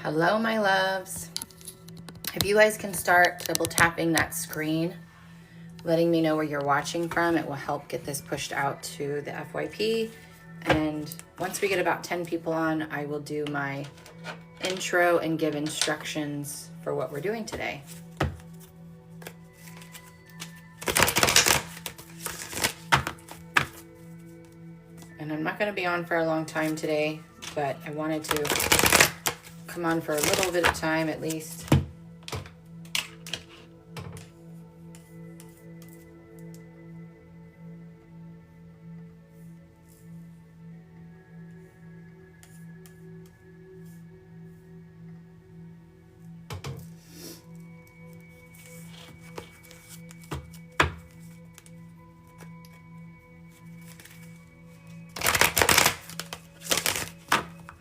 Hello, my loves. If you guys can start double tapping that screen, letting me know where you're watching from, it will help get this pushed out to the FYP. And once we get about 10 people on, I will do my intro and give instructions for what we're doing today. And I'm not going to be on for a long time today, but I wanted to come on for a little bit of time at least.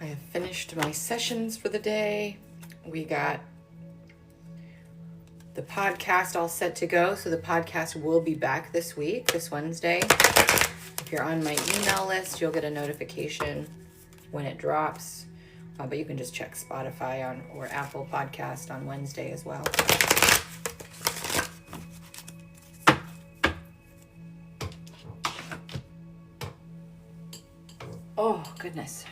I have finished my sessions for the day. We got the podcast all set to go. So the podcast will be back this week, this Wednesday. If you're on my email list, you'll get a notification when it drops. But you can just check Spotify or Apple Podcast on Wednesday as well. Oh, goodness.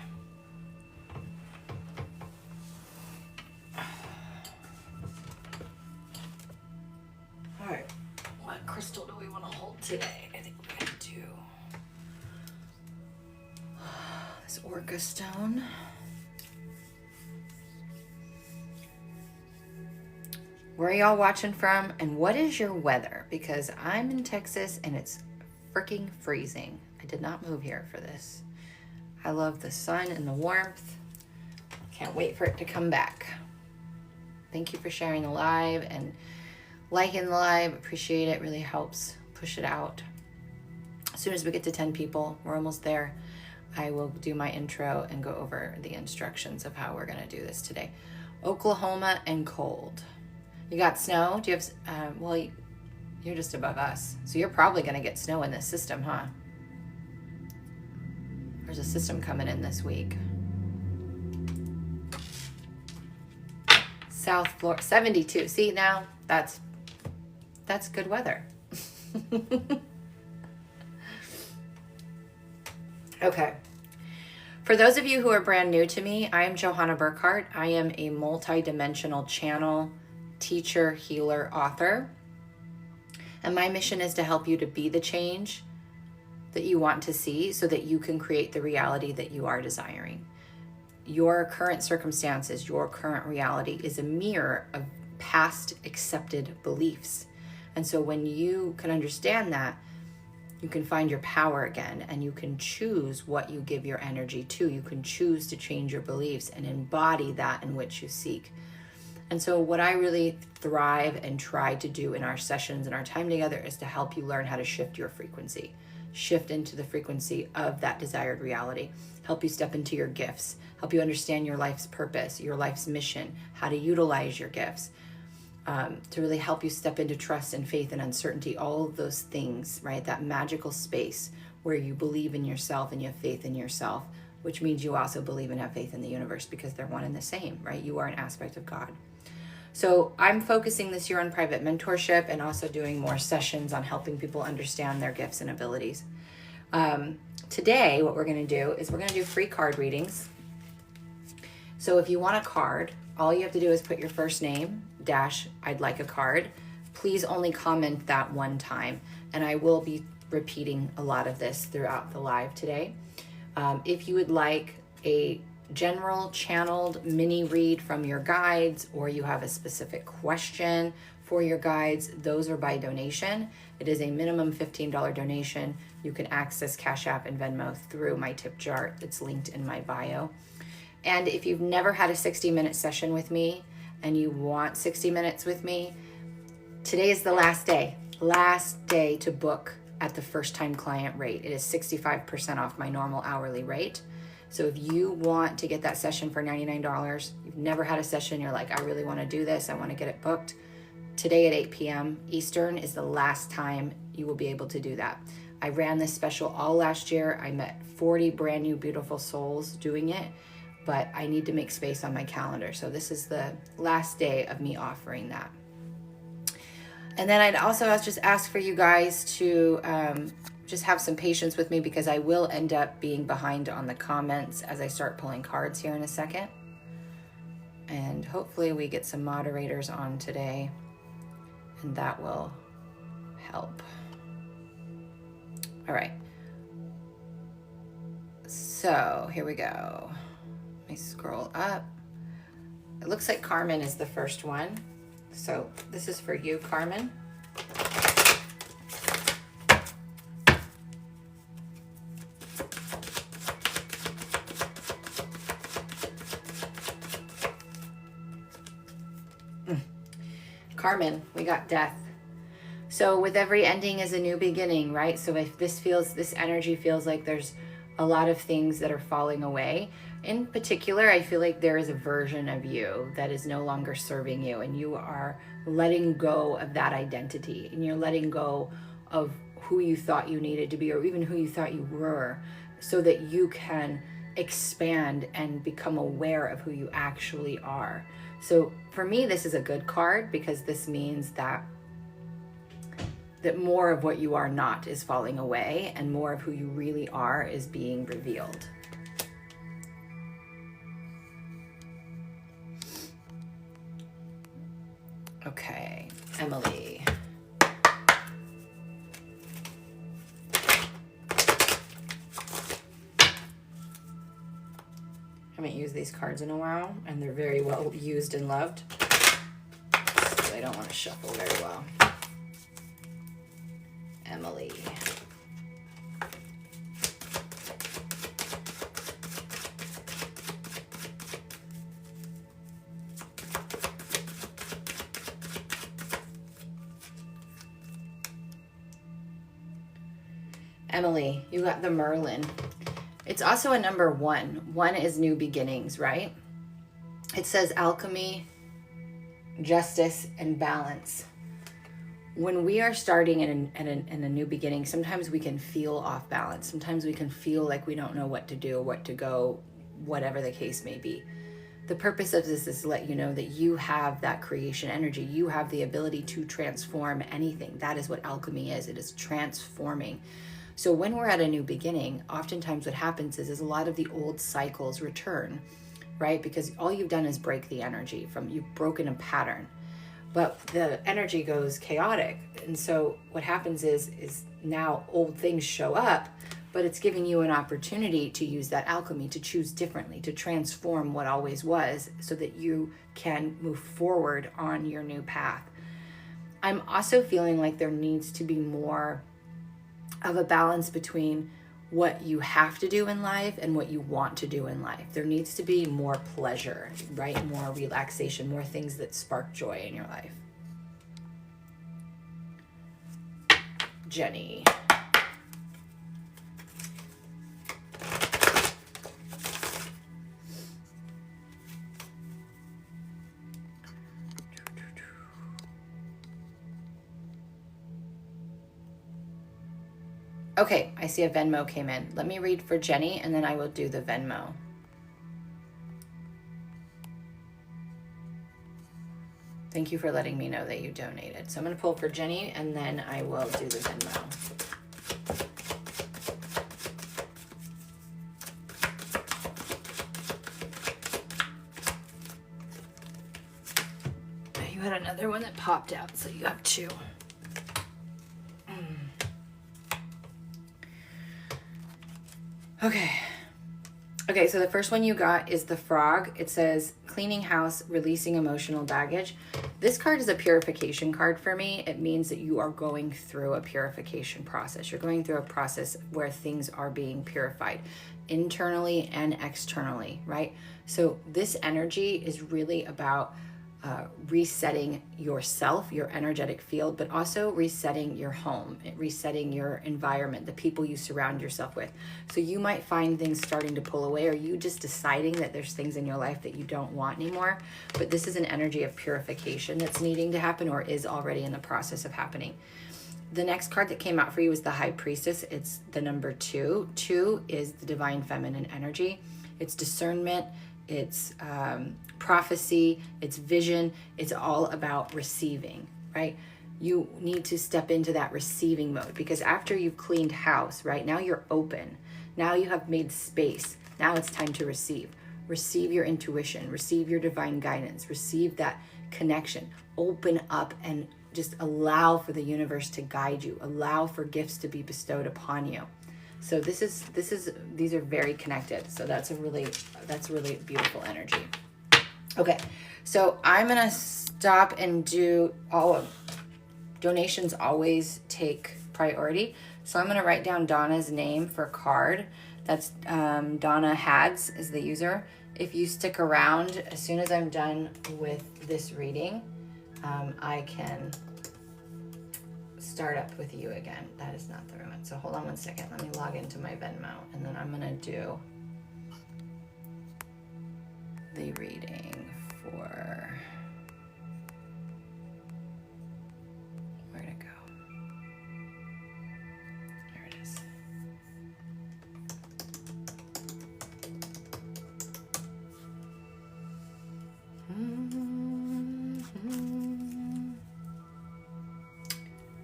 All right, what crystal do we want to hold today? I think we're going to do this Orca stone. Where are y'all watching from, and what is your weather? Because I'm in Texas and it's freaking freezing. I did not move here for this. I love the sun and the warmth. Can't wait for it to come back. Thank you for sharing the live and liking the live. Appreciate it. Really helps push it out. As soon as we get to 10 people, we're almost there, I will do my intro and go over the instructions of how we're going to do this today. Oklahoma and cold. You got snow? Do you have, well, you're just above us. So you're probably going to get snow in this system, huh? There's a system coming in this week. South Florida, 72. See, now that's good weather. Okay. For those of you who are brand new to me, I am Johanna Burkhardt. I am a multi-dimensional channel, teacher, healer, author. And my mission is to help you to be the change that you want to see so that you can create the reality that you are desiring. Your current circumstances, your current reality is a mirror of past accepted beliefs. And so when you can understand that, you can find your power again, and you can choose what you give your energy to. You can choose to change your beliefs and embody that in which you seek. And so what I really thrive and try to do in our sessions and our time together is to help you learn how to shift your frequency, shift into the frequency of that desired reality, help you step into your gifts, help you understand your life's purpose, your life's mission, how to utilize your gifts, to really help you step into trust and faith and uncertainty, all of those things, right? That magical space where you believe in yourself and you have faith in yourself, which means you also believe and have faith in the universe because they're one and the same, right? You are an aspect of God. So I'm focusing this year on private mentorship and also doing more sessions on helping people understand their gifts and abilities. Today, what we're going to do is we're going to do free card readings. So if you want a card, all you have to do is put your first name, I'd like a card. Please only comment that one time. And I will be repeating a lot of this throughout the live today. If you would like a general channeled mini read from your guides, or you have a specific question for your guides, those are by donation. It is a minimum $15 donation. You can access Cash App and Venmo through my tip jar. It's linked in my bio. And if you've never had a 60-minute session with me and you want 60 minutes with me, today is the last day to book at the first-time client rate. It is 65% off my normal hourly rate. So if you want to get that session for $99, you've never had a session, you're like, I really want to do this, I want to get it booked, today at 8 p.m. Eastern is the last time you will be able to do that. I ran this special all last year. I met 40 brand new beautiful souls doing it. but I need to make space on my calendar. So this is the last day of me offering that. And then I'd also just ask for you guys to just have some patience with me, because I will end up being behind on the comments as I start pulling cards here in a second. And hopefully we get some moderators on today, and that will help. All right. So here we go. Let me scroll up. It looks like Carmen is the first one. So this is for you, Carmen. Carmen, we got death. So with every ending is a new beginning, right? So if this energy feels like there's a lot of things that are falling away. In particular, I feel like there is a version of you that is no longer serving you, and you are letting go of that identity, and you're letting go of who you thought you needed to be, or even who you thought you were, so that you can expand and become aware of who you actually are. So for me, this is a good card, because this means that more of what you are not is falling away, and more of who you really are is being revealed. Okay, Emily. Haven't used these cards in a while, and they're very well used and loved, so they don't want to shuffle very well. Emily. Emily, you got the Merlin. It's also a number 1. 1 is new beginnings, right? It says alchemy, justice, and balance. When we are starting in a new beginning, sometimes we can feel off balance. Sometimes we can feel like we don't know what to do, what to go, whatever the case may be. The purpose of this is to let you know that you have that creation energy. You have the ability to transform anything. That is what alchemy is. It is transforming. So when we're at a new beginning, oftentimes what happens is a lot of the old cycles return, right? Because all you've done is break the energy you've broken a pattern. But the energy goes chaotic. And so what happens is now old things show up, but it's giving you an opportunity to use that alchemy, to choose differently, to transform what always was, so that you can move forward on your new path. I'm also feeling like there needs to be more of a balance between what you have to do in life and what you want to do in life. There needs to be more pleasure, right? More relaxation, more things that spark joy in your life. Jenny. Okay, I see a Venmo came in. Let me read for Jenny, and then I will do the Venmo. Thank you for letting me know that you donated. So I'm going to pull for Jenny, and then I will do the Venmo. You had another one that popped out, so you have 2. Okay, so the first one you got is the Frog. It says, cleaning house, releasing emotional baggage. This card is a purification card for me. It means that you are going through a purification process. You're going through a process where things are being purified internally and externally, right? So this energy is really about resetting yourself, your energetic field, but also resetting your home, resetting your environment, the people you surround yourself with. So you might find things starting to pull away, or you just deciding that there's things in your life that you don't want anymore. But this is an energy of purification that's needing to happen, or is already in the process of happening. The next card that came out for you is the High Priestess. It's the number 2. 2 is the divine feminine energy. It's discernment. it's prophecy, it's vision. It's all about receiving, right? You need to step into that receiving mode, because after you've cleaned house, right, now you're open. Now you have made space. Now it's time to receive. Receive your intuition, receive your divine guidance, receive that connection. Open up and just allow for the universe to guide you. Allow for gifts to be bestowed upon you. So these are very connected. So that's a really beautiful energy. Okay, so I'm gonna stop and do all of donations. Always take priority. So I'm gonna write down Donna's name for card. That's Donna Hads is the user. If you stick around, as soon as I'm done with this reading, I can start up with you again. That is not the room. So hold on 1 second. Let me log into my Venmo, and then I'm gonna do the reading for, where'd it go? There it is.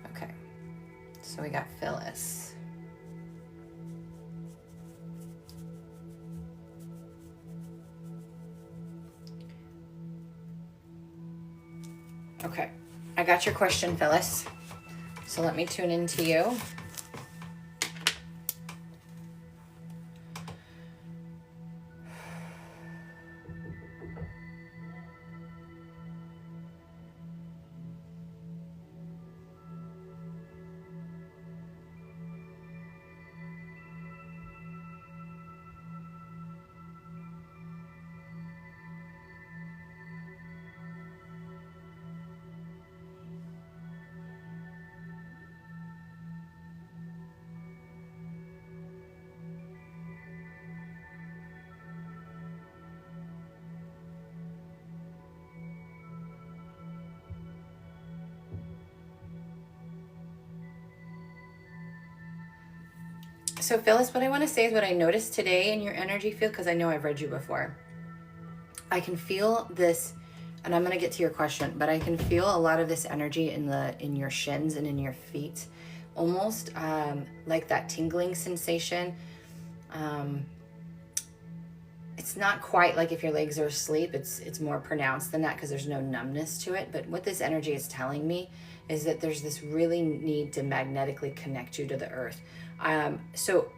Okay, so we got Phyllis. Okay, I got your question, Phyllis. So let me tune into you. So Phyllis, what I want to say is what I noticed today in your energy field, because I know I've read you before. I can feel this, and I'm going to get to your question, but I can feel a lot of this energy in your shins and in your feet, almost like that tingling sensation. It's not quite like if your legs are asleep. It's more pronounced than that because there's no numbness to it. But what this energy is telling me is that there's this really need to magnetically connect you to the earth. So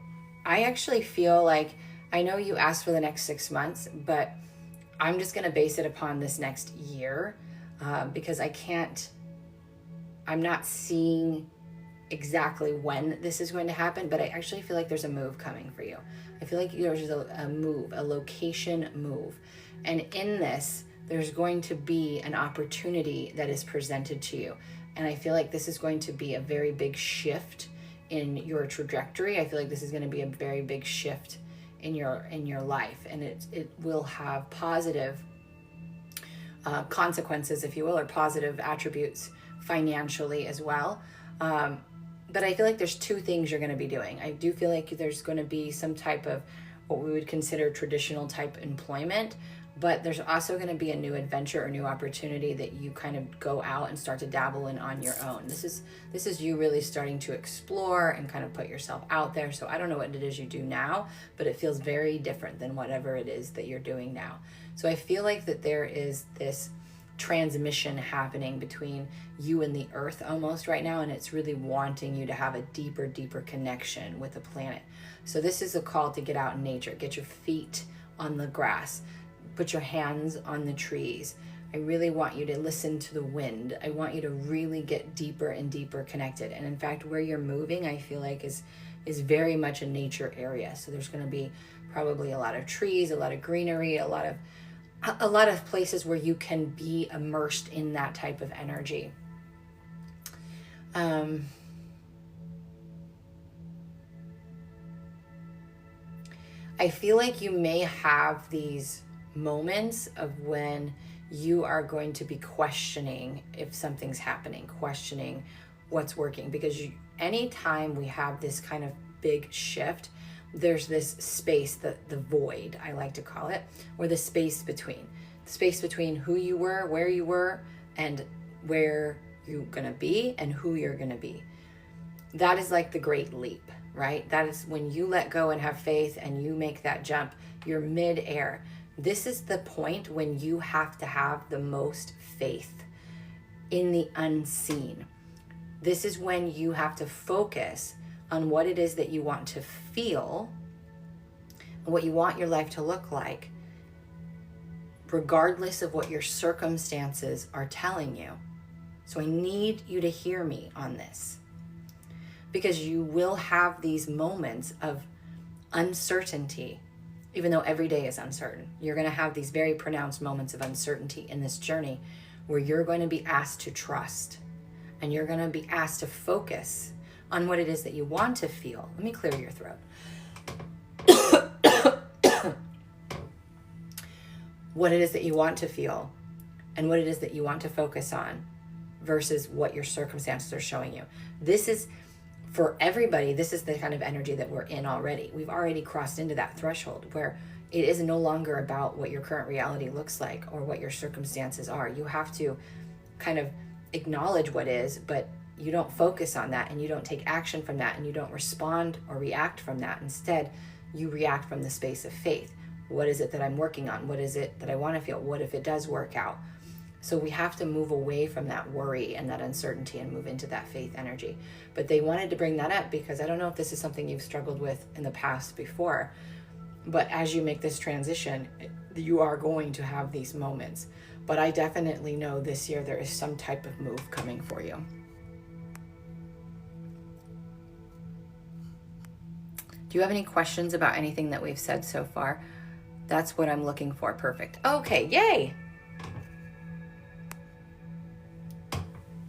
I actually feel like, I know you asked for the next 6 months, but I'm just going to base it upon this next year because I'm not seeing exactly when this is going to happen, but I actually feel like there's a move coming for you. I feel like there's a move, a location move. And in this, there's going to be an opportunity that is presented to you. And I feel like this is going to be a very big shift in your trajectory. I feel like this is going to be a very big shift in your life, and it will have positive consequences, if you will, or positive attributes financially as well. But I feel like there's two things you're going to be doing. I do feel like there's going to be some type of what we would consider traditional type employment, but there's also going to be a new adventure or new opportunity that you kind of go out and start to dabble in on your own. This is you really starting to explore and kind of put yourself out there. So I don't know what it is you do now, but it feels very different than whatever it is that you're doing now. So I feel like that there is this transmission happening between you and the earth almost right now, and it's really wanting you to have a deeper connection with the planet. So this is a call to get out in nature, get your feet on the grass, put your hands on the trees. I really want you to listen to the wind. I want you to really get deeper and deeper connected. And in fact, where you're moving, I feel like is very much a nature area. So there's going to be probably a lot of trees, a lot of greenery, a lot of places where you can be immersed in that type of energy. I feel like you may have these moments of when you are going to be questioning if something's happening, questioning what's working, because anytime we have this kind of big shift, there's this space, the void, I like to call it, or the space between. The space between who you were, and where you're going to be and who you're going to be. That is like the great leap, right? That is when you let go and have faith and you make that jump, you're mid-air. This is the point when you have to have the most faith in the unseen. This is when you have to focus on what it is that you want to feel and what you want your life to look like, regardless of what your circumstances are telling you. So I need you to hear me on this, because you will have these moments of uncertainty, even though every day is uncertain. You're going to have these very pronounced moments of uncertainty in this journey where you're going to be asked to trust, and you're going to be asked to focus on what it is that you want to feel. Let me clear your throat. What it is that you want to feel and what it is that you want to focus on versus what your circumstances are showing you. This is, for everybody, this is the kind of energy that we're in already. We've already crossed into that threshold where it is no longer about what your current reality looks like or what your circumstances are. You have to kind of acknowledge what is, but you don't focus on that, and you don't take action from that, and you don't respond or react from that. Instead, you react from the space of faith. What is it that I'm working on? What is it that I want to feel? What if it does work out? So we have to move away from that worry and that uncertainty and move into that faith energy. But they wanted to bring that up because I don't know if this is something you've struggled with in the past before, but as you make this transition, you are going to have these moments. But I definitely know this year there is some type of move coming for you. Do you have any questions about anything that we've said so far? That's what I'm looking for. Perfect. Okay, yay.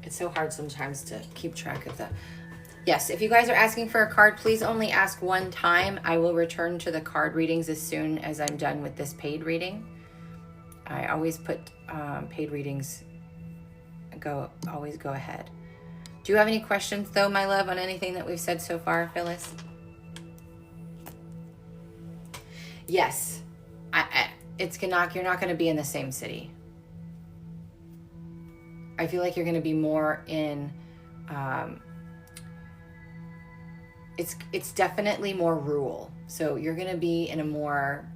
It's so hard sometimes to keep track of that. Yes, if you guys are asking for a card, please only ask one time. I will return to the card readings as soon as I'm done with this paid reading. I always put paid readings, always go ahead. Do you have any questions though, my love, on anything that we've said so far, Phyllis? Yes, you're not going to be in the same city. I feel like you're going to be more in, it's definitely more rural. So you're going to be in a more,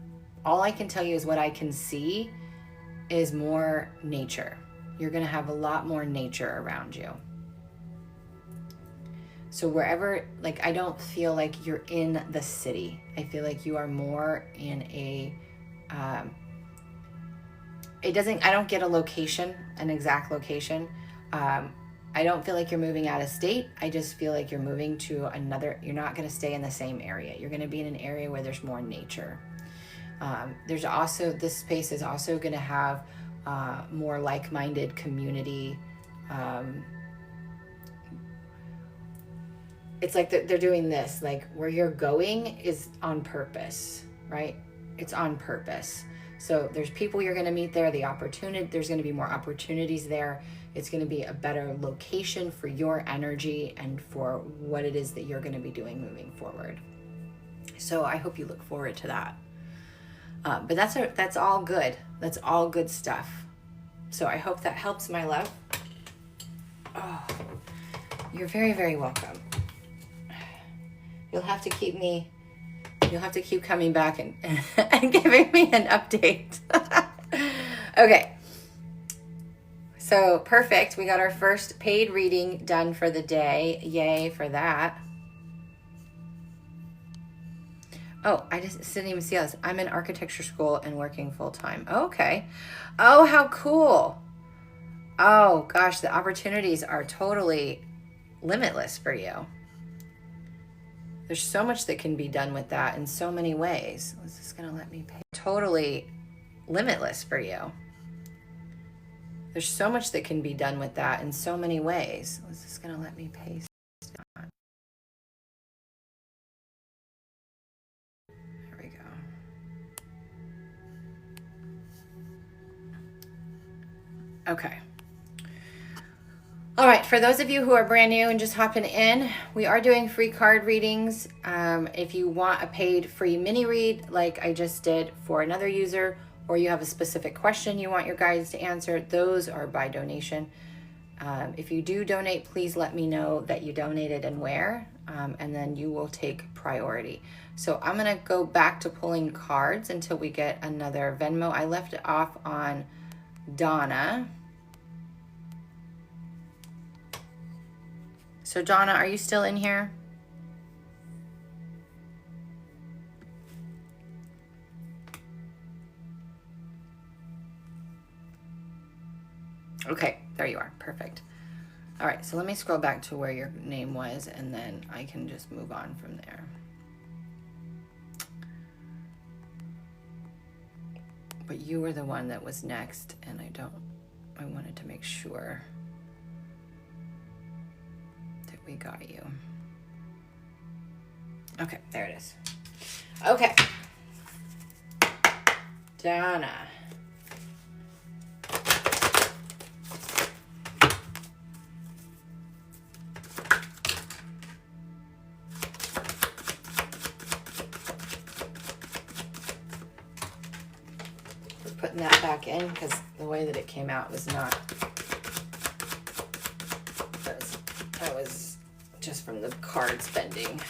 all I can tell you is what I can see is more nature. You're going to have a lot more nature around you. So wherever, like, I don't feel like you're in the city. I feel like you are more in a, I don't get a location, an exact location. I don't feel like you're moving out of state. I just feel like you're moving to another, you're not going to stay in the same area. You're going to be in an area where there's more nature. There's also, this space is also going to have more like-minded community. It's like they're doing this, like where you're going is on purpose, right? It's on purpose. So there's people you're going to meet there, there's going to be more opportunities there. It's going to be a better location for your energy and for what it is that you're going to be doing moving forward. So I hope you look forward to that. But that's all good. That's all good stuff. So I hope that helps, my love. Oh, you're very, very welcome. You'll have to keep coming back and, and giving me an update. Okay. So perfect. We got our first paid reading done for the day. Yay for that. Oh, I just didn't even see this. I'm in architecture school and working full time. Okay. Oh, how cool. Oh gosh, the opportunities are totally limitless for you. There's so much that can be done with that in so many ways. Is this going to let me pay? Totally limitless for you. There's so much that can be done with that in so many ways. Is this going to let me paste? There we go. Okay. All right, for those of you who are brand new and just hopping in, we are doing free card readings. If you want a paid free mini read like I just did for another user, or you have a specific question you want your guides to answer, those are by donation. If you do donate, please let me know that you donated and where, and then you will take priority. So I'm gonna go back to pulling cards until we get another Venmo. I left it off on Donna. So Donna, are you still in here? Okay, there you are, perfect. All right, so let me scroll back to where your name was, and then I can just move on from there. But you were the one that was next, and I wanted to make sure that we got you. Okay, there it is. Okay. Donna. Putting that back in because the way that it came out was not, that was just from the card spending.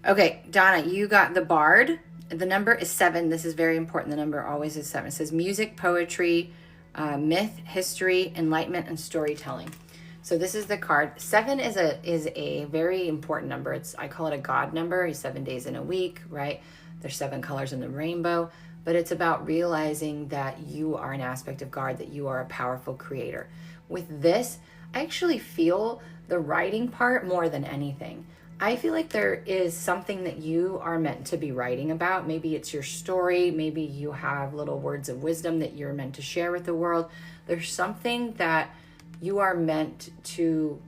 Okay, Donna, you got the Bard. The number is 7. This is very important. The number always is 7. It says music, poetry, myth, history, enlightenment, and storytelling. So this is the card. 7 is a very important number. I call it a God number. 7 days in a week, right? There's 7 colors in the rainbow, but it's about realizing that you are an aspect of God, that you are a powerful creator. With this, I actually feel the writing part more than anything. I feel like there is something that you are meant to be writing about. Maybe it's your story. Maybe you have little words of wisdom that you're meant to share with the world. There's something that you are meant to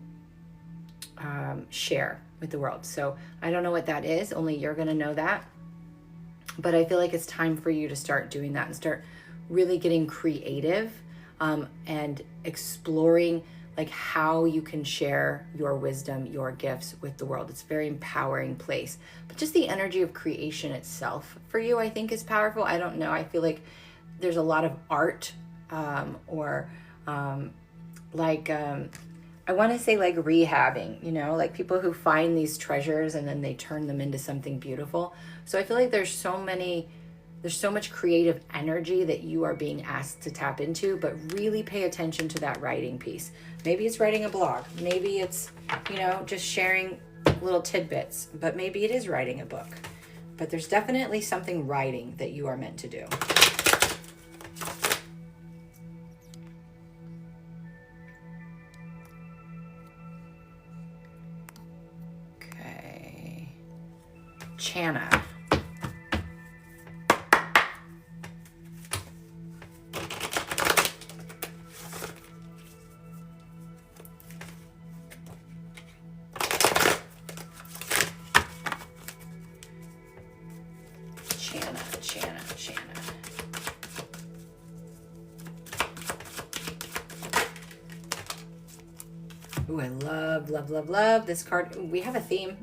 share with the world. So I don't know what that is. Only you're going to know that. But I feel like it's time for you to start doing that and start really getting creative and exploring like how you can share your wisdom, your gifts with the world. It's a very empowering place. But just the energy of creation itself for you, I think, is powerful. I don't know. I feel like there's a lot of art I want to say like rehabbing, you know, like people who find these treasures and then they turn them into something beautiful. So I feel like there's so much creative energy that you are being asked to tap into, but really pay attention to that writing piece. Maybe it's writing a blog. Maybe it's, you know, just sharing little tidbits, but maybe it is writing a book. But there's definitely something writing that you are meant to do. Okay. Channa. Ooh, I love this card. Ooh, we have a theme.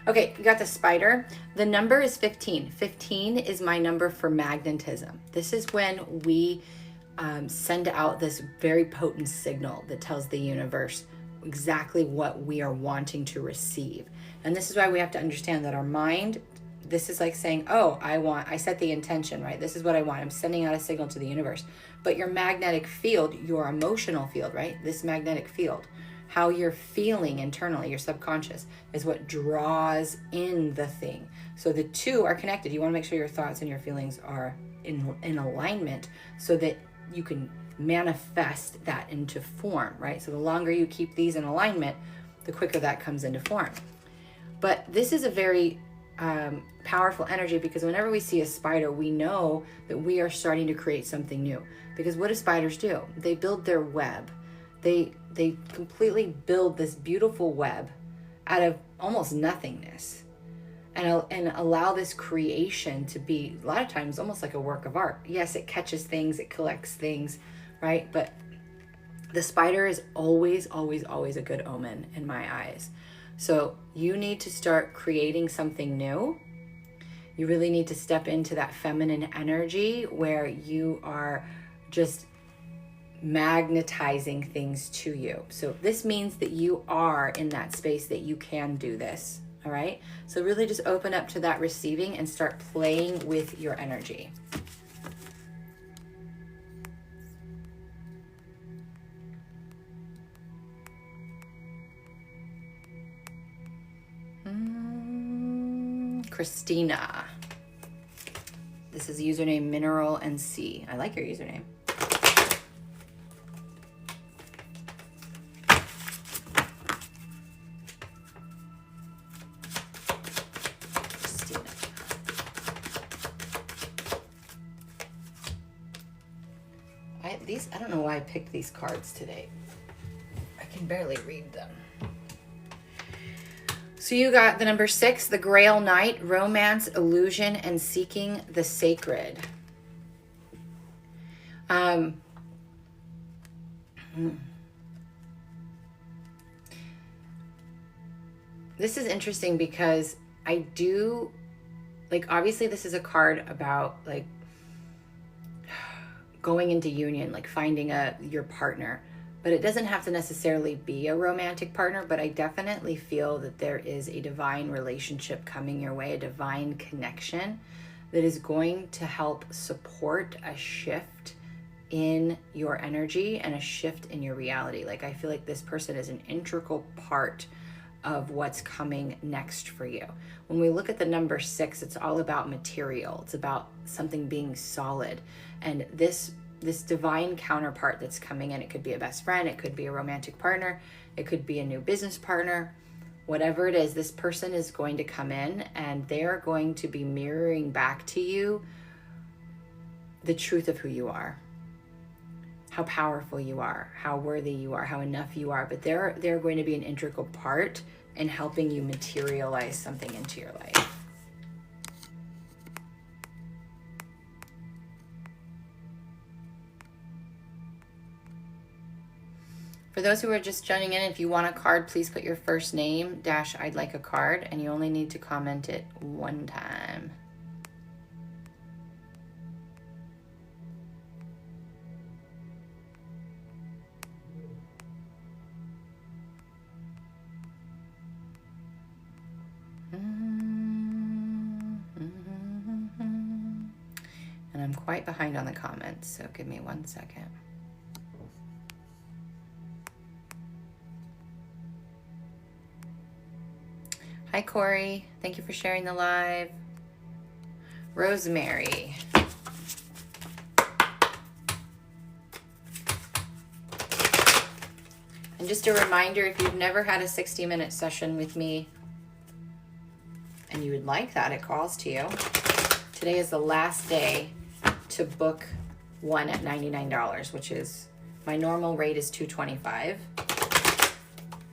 Okay, you got the spider. The number is 15. 15 is my number for magnetism. This is when we send out this very potent signal that tells the universe exactly what we are wanting to receive. And this is why we have to understand that our mind, this is like saying, oh, I set the intention, right? This is what I want. I'm sending out a signal to the universe. But your magnetic field, your emotional field, right? This magnetic field, how you're feeling internally, your subconscious, is what draws in the thing. So the two are connected. You want to make sure your thoughts and your feelings are in alignment so that you can manifest that into form, right? So the longer you keep these in alignment, the quicker that comes into form. But this is a very powerful energy, because whenever we see a spider, we know that we are starting to create something new. Because what do spiders do? They build their web. They completely build this beautiful web out of almost nothingness. and allow this creation to be, a lot of times, almost like a work of art. Yes, it catches things, it collects things, right? But the spider is always, always, always a good omen in my eyes. So you need to start creating something new. You really need to step into that feminine energy where you are just magnetizing things to you. So this means that you are in that space that you can do this. All right. So really just open up to that receiving and start playing with your energy. Christina. This is username Mineral and C. I like your username. Christina. I don't know why I picked these cards today. I can barely read them. So you got the number 6, the Grail Knight, romance, illusion, and seeking the sacred. This is interesting because I do, like, obviously this is a card about, like, going into union, like finding your partner. But it doesn't have to necessarily be a romantic partner, but I definitely feel that there is a divine relationship coming your way, a divine connection that is going to help support a shift in your energy and a shift in your reality. Like, I feel like this person is an integral part of what's coming next for you. When we look at the number 6, it's all about material. It's about something being solid. And this divine counterpart that's coming in, it could be a best friend, it could be a romantic partner, it could be a new business partner, whatever it is, this person is going to come in and they're going to be mirroring back to you the truth of who you are, how powerful you are, how worthy you are, how enough you are. But they're going to be an integral part in helping you materialize something into your life. For those who are just joining in, if you want a card, please put your first name -- I'd like a card, and you only need to comment it one time. And I'm quite behind on the comments, so give me 1 second. Hi, Corey. Thank you for sharing the live. Rosemary. And just a reminder, if you've never had a 60-minute session with me and you would like that, it calls to you. Today is the last day to book one at $99, which is, my normal rate is $225.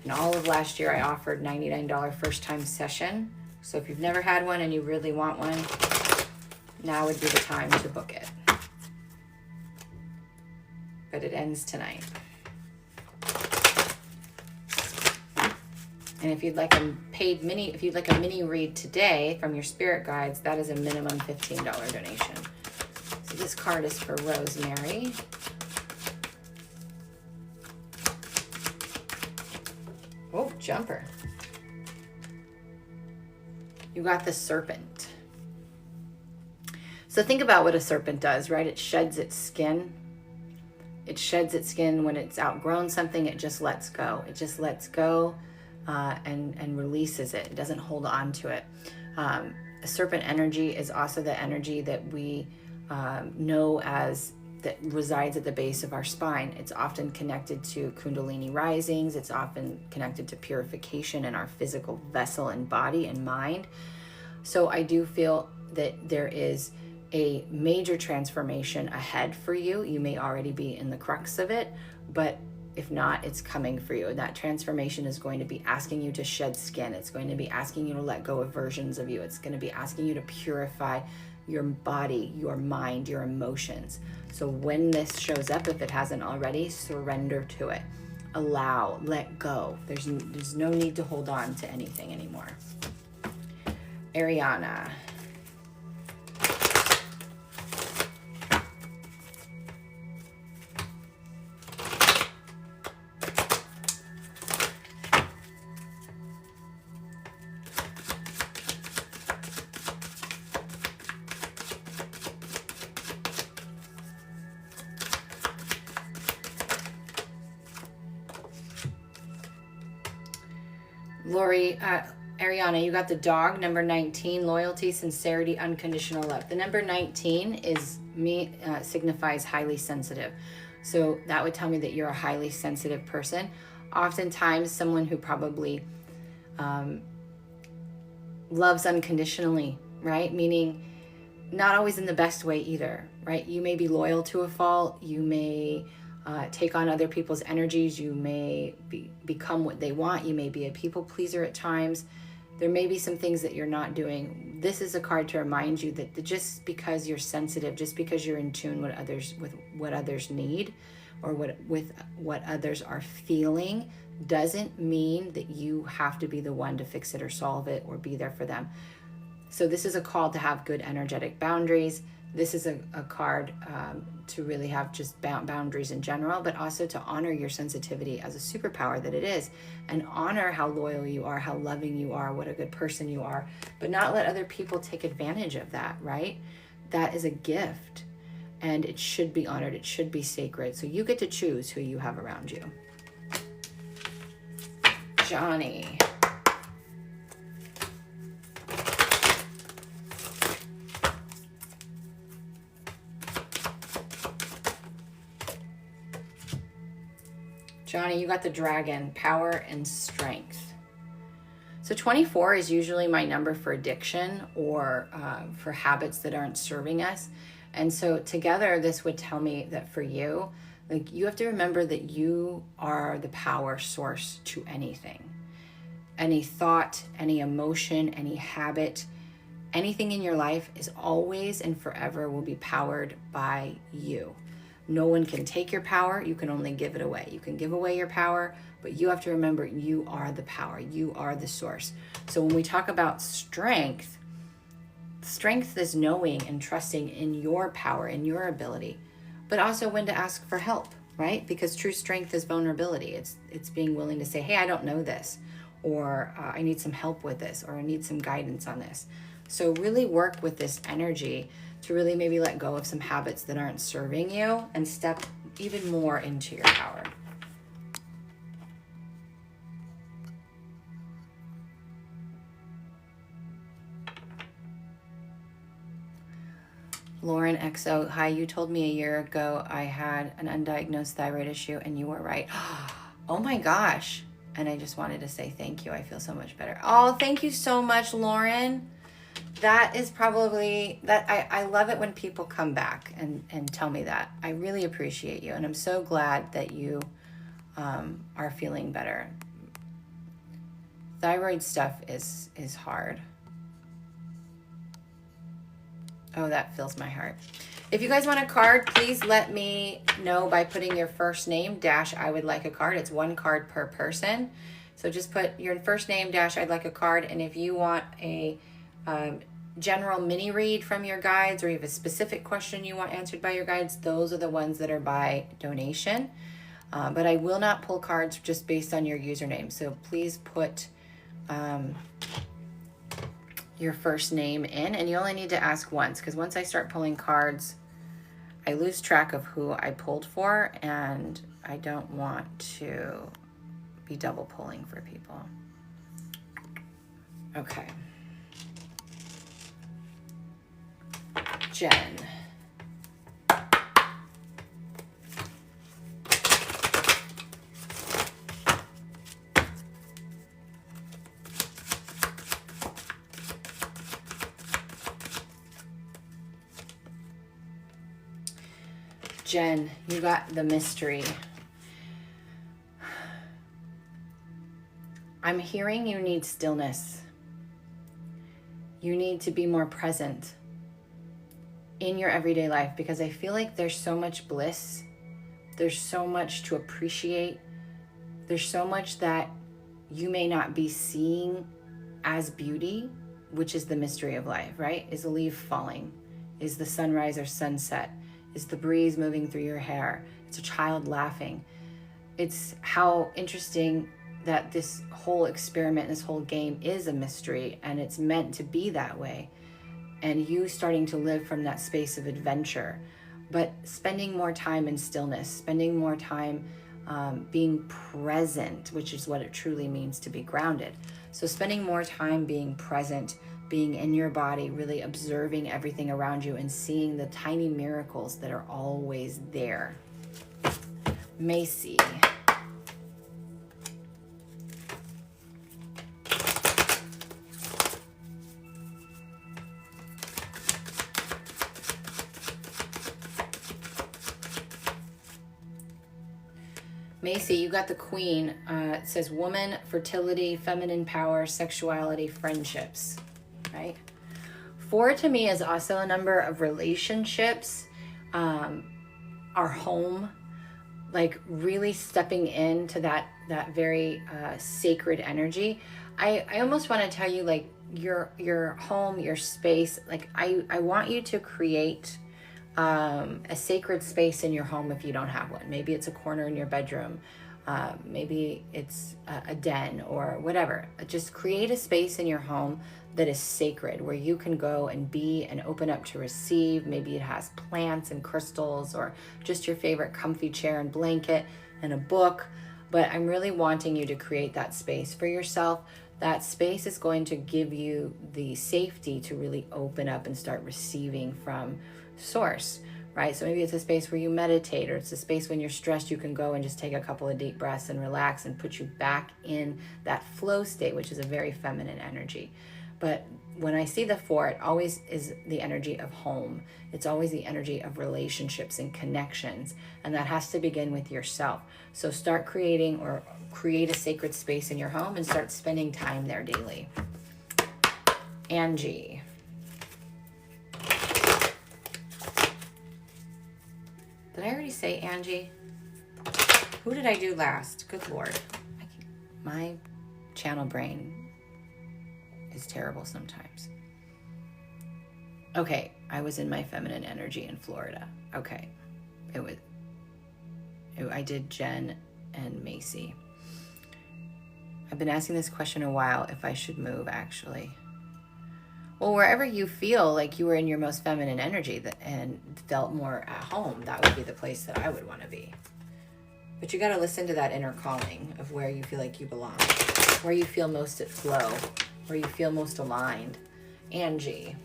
And all of last year I offered $99 first time session. So if you've never had one and you really want one, now would be the time to book it. But it ends tonight. And if you'd like a mini read today from your spirit guides, that is a minimum $15 donation. So this card is for Rosemary. Oh, jumper. You got the serpent. So think about what a serpent does, right? It sheds its skin. It sheds its skin when it's outgrown something. It just lets go. It just lets go and releases it. It doesn't hold on to it. A serpent energy is also the energy that we know as that resides at the base of our spine. It's often connected to Kundalini risings. It's often connected to purification in our physical vessel and body and mind. So I do feel that there is a major transformation ahead for you. You may already be in the crux of it, but If not, it's coming for you. And that transformation is going to be asking you to shed skin. It's going to be asking you to let go of versions of you. It's going to be asking you to purify your body, your mind, your emotions. So when this shows up, if it hasn't already, surrender to it. Allow, let go. There's no need to hold on to anything anymore. Ariana. Lori, Ariana, you got the dog, number 19, loyalty, sincerity, unconditional love. The number 19 signifies highly sensitive. So that would tell me that you're a highly sensitive person. Oftentimes someone who probably loves unconditionally, right? Meaning not always in the best way either, right? You may be loyal to a fault. You may take on other people's energies. You may become what they want. You may be a people pleaser at times. There may be some things that you're not doing. This is a card to remind you that just because you're sensitive, just because you're in tune with what others need, or with what others are feeling, doesn't mean that you have to be the one to fix it or solve it or be there for them. So this is a call to have good energetic boundaries. This is a card to really have just boundaries in general, but also to honor your sensitivity as a superpower that it is, and honor how loyal you are, how loving you are, what a good person you are, but not let other people take advantage of that, right? That is a gift, and it should be honored. It should be sacred. So you get to choose who you have around you. Johnny. Johnny, you got the dragon, power and strength. So 24 is usually my number for addiction or for habits that aren't serving us. And so together, this would tell me that for you, like, you have to remember that you are the power source to anything. Any thought, any emotion, any habit, anything in your life is always and forever will be powered by you. No one can take your power. You can only give it away. You can give away your power, but you have to remember you are the power. You are the source. So when we talk about strength, strength is knowing and trusting in your power, in your ability, but also when to ask for help, right? Because true strength is vulnerability. It's being willing to say, hey, I don't know this, or I need some help with this, or I need some guidance on this. So really work with this energy to really maybe let go of some habits that aren't serving you and step even more into your power. Lauren XO, hi, you told me a year ago I had an undiagnosed thyroid issue, and you were right. Oh my gosh. And I just wanted to say thank you. I feel so much better. Oh, thank you so much, Lauren. That is probably, I love it when people come back and tell me that. I really appreciate you. And I'm so glad that you are feeling better. Thyroid stuff is hard. Oh, that fills my heart. If you guys want a card, please let me know by putting your first name dash I would like a card. It's one card per person. So just put your first name dash I'd like a card. And if you want a general mini read from your guides, or you have a specific question you want answered by your guides, those are the ones that are by donation. But I will not pull cards just based on your username. So please put your first name in, and you only need to ask once, because once I start pulling cards, I lose track of who I pulled for, and I don't want to be double pulling for people. Okay. Jen. Jen, you got the mystery. I'm hearing you need stillness. You need to be more present in your everyday life, because I feel like there's so much bliss. There's so much to appreciate. There's so much that you may not be seeing as beauty, which is the mystery of life, right? Is a leaf falling? Is the sunrise or sunset? Is the breeze moving through your hair? It's a child laughing. It's how interesting that this whole experiment, this whole game is a mystery, and it's meant to be that way. And you starting to live from that space of adventure, but spending more time in stillness, spending more time being present, which is what it truly means to be grounded. So spending more time being present, being in your body, really observing everything around you and seeing the tiny miracles that are always there. Macy. Macy, you got the Queen. It says woman, fertility, feminine power, sexuality, friendships, right? 4 to me is also a number of relationships, our home, like really stepping into that very sacred energy. I almost want to tell you, like, your home, your space, like I want you to create a sacred space in your home if you don't have one. Maybe it's a corner in your bedroom. Maybe it's a den or whatever. Just create a space in your home that is sacred, where you can go and be and open up to receive. Maybe it has plants and crystals, or just your favorite comfy chair and blanket and a book. But I'm really wanting you to create that space for yourself. That space is going to give you the safety to really open up and start receiving from source, right? So maybe it's a space where you meditate, or it's a space when you're stressed, you can go and just take a couple of deep breaths and relax and put you back in that flow state, which is a very feminine energy. But when I see the 4, it always is the energy of home. It's always the energy of relationships and connections. And that has to begin with yourself. So start creating, or create a sacred space in your home and start spending time there daily. Angie. Did I already say Angie? Who did I do last? Good Lord. My channel brain is terrible sometimes. Okay, I was in my feminine energy in Florida. Okay, I did Jen and Macy. I've been asking this question a while, if I should move, actually. Well, wherever you feel like you were in your most feminine energy and felt more at home, that would be the place that I would want to be. But you got to listen to that inner calling of where you feel like you belong, where you feel most at flow, where you feel most aligned. Angie.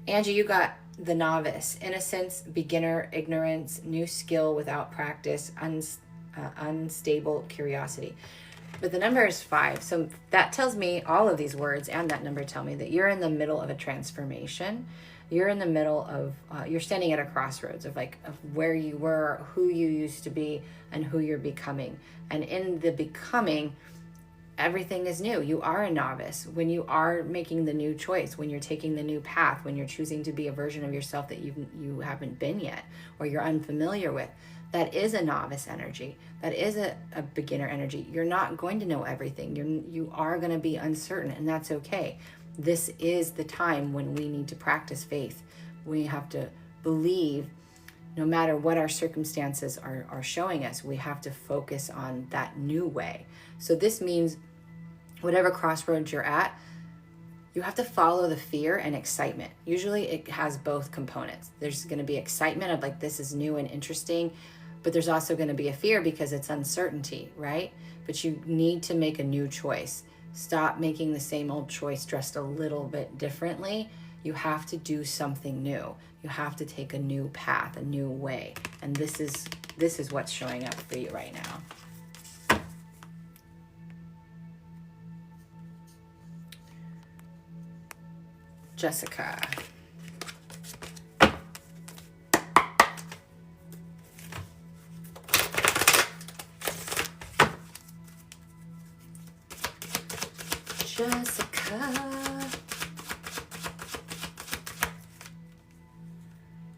Angie, you got the novice, innocence, beginner, ignorance, new skill without practice, unstable curiosity. But the number is 5. So that tells me, all of these words and that number tell me that you're in the middle of a transformation. You're in the middle of, you're standing at a crossroads of where you were, who you used to be, and who you're becoming. And in the becoming, everything is new. You are a novice. When you are making the new choice, when you're taking the new path, when you're choosing to be a version of yourself that you haven't been yet, or you're unfamiliar with, that is a novice energy. That is a beginner energy. You're not going to know everything. You are going to be uncertain, and that's okay. This is the time when we need to practice faith. We have to believe, no matter what our circumstances are showing us, we have to focus on that new way. So this means whatever crossroads you're at, you have to follow the fear and excitement. Usually it has both components. There's going to be excitement of this is new and interesting, but there's also going to be a fear because it's uncertainty, right? But you need to make a new choice. Stop making the same old choice dressed a little bit differently. You have to do something new. You have to take a new path, a new way. And this is what's showing up for you right now. Jessica.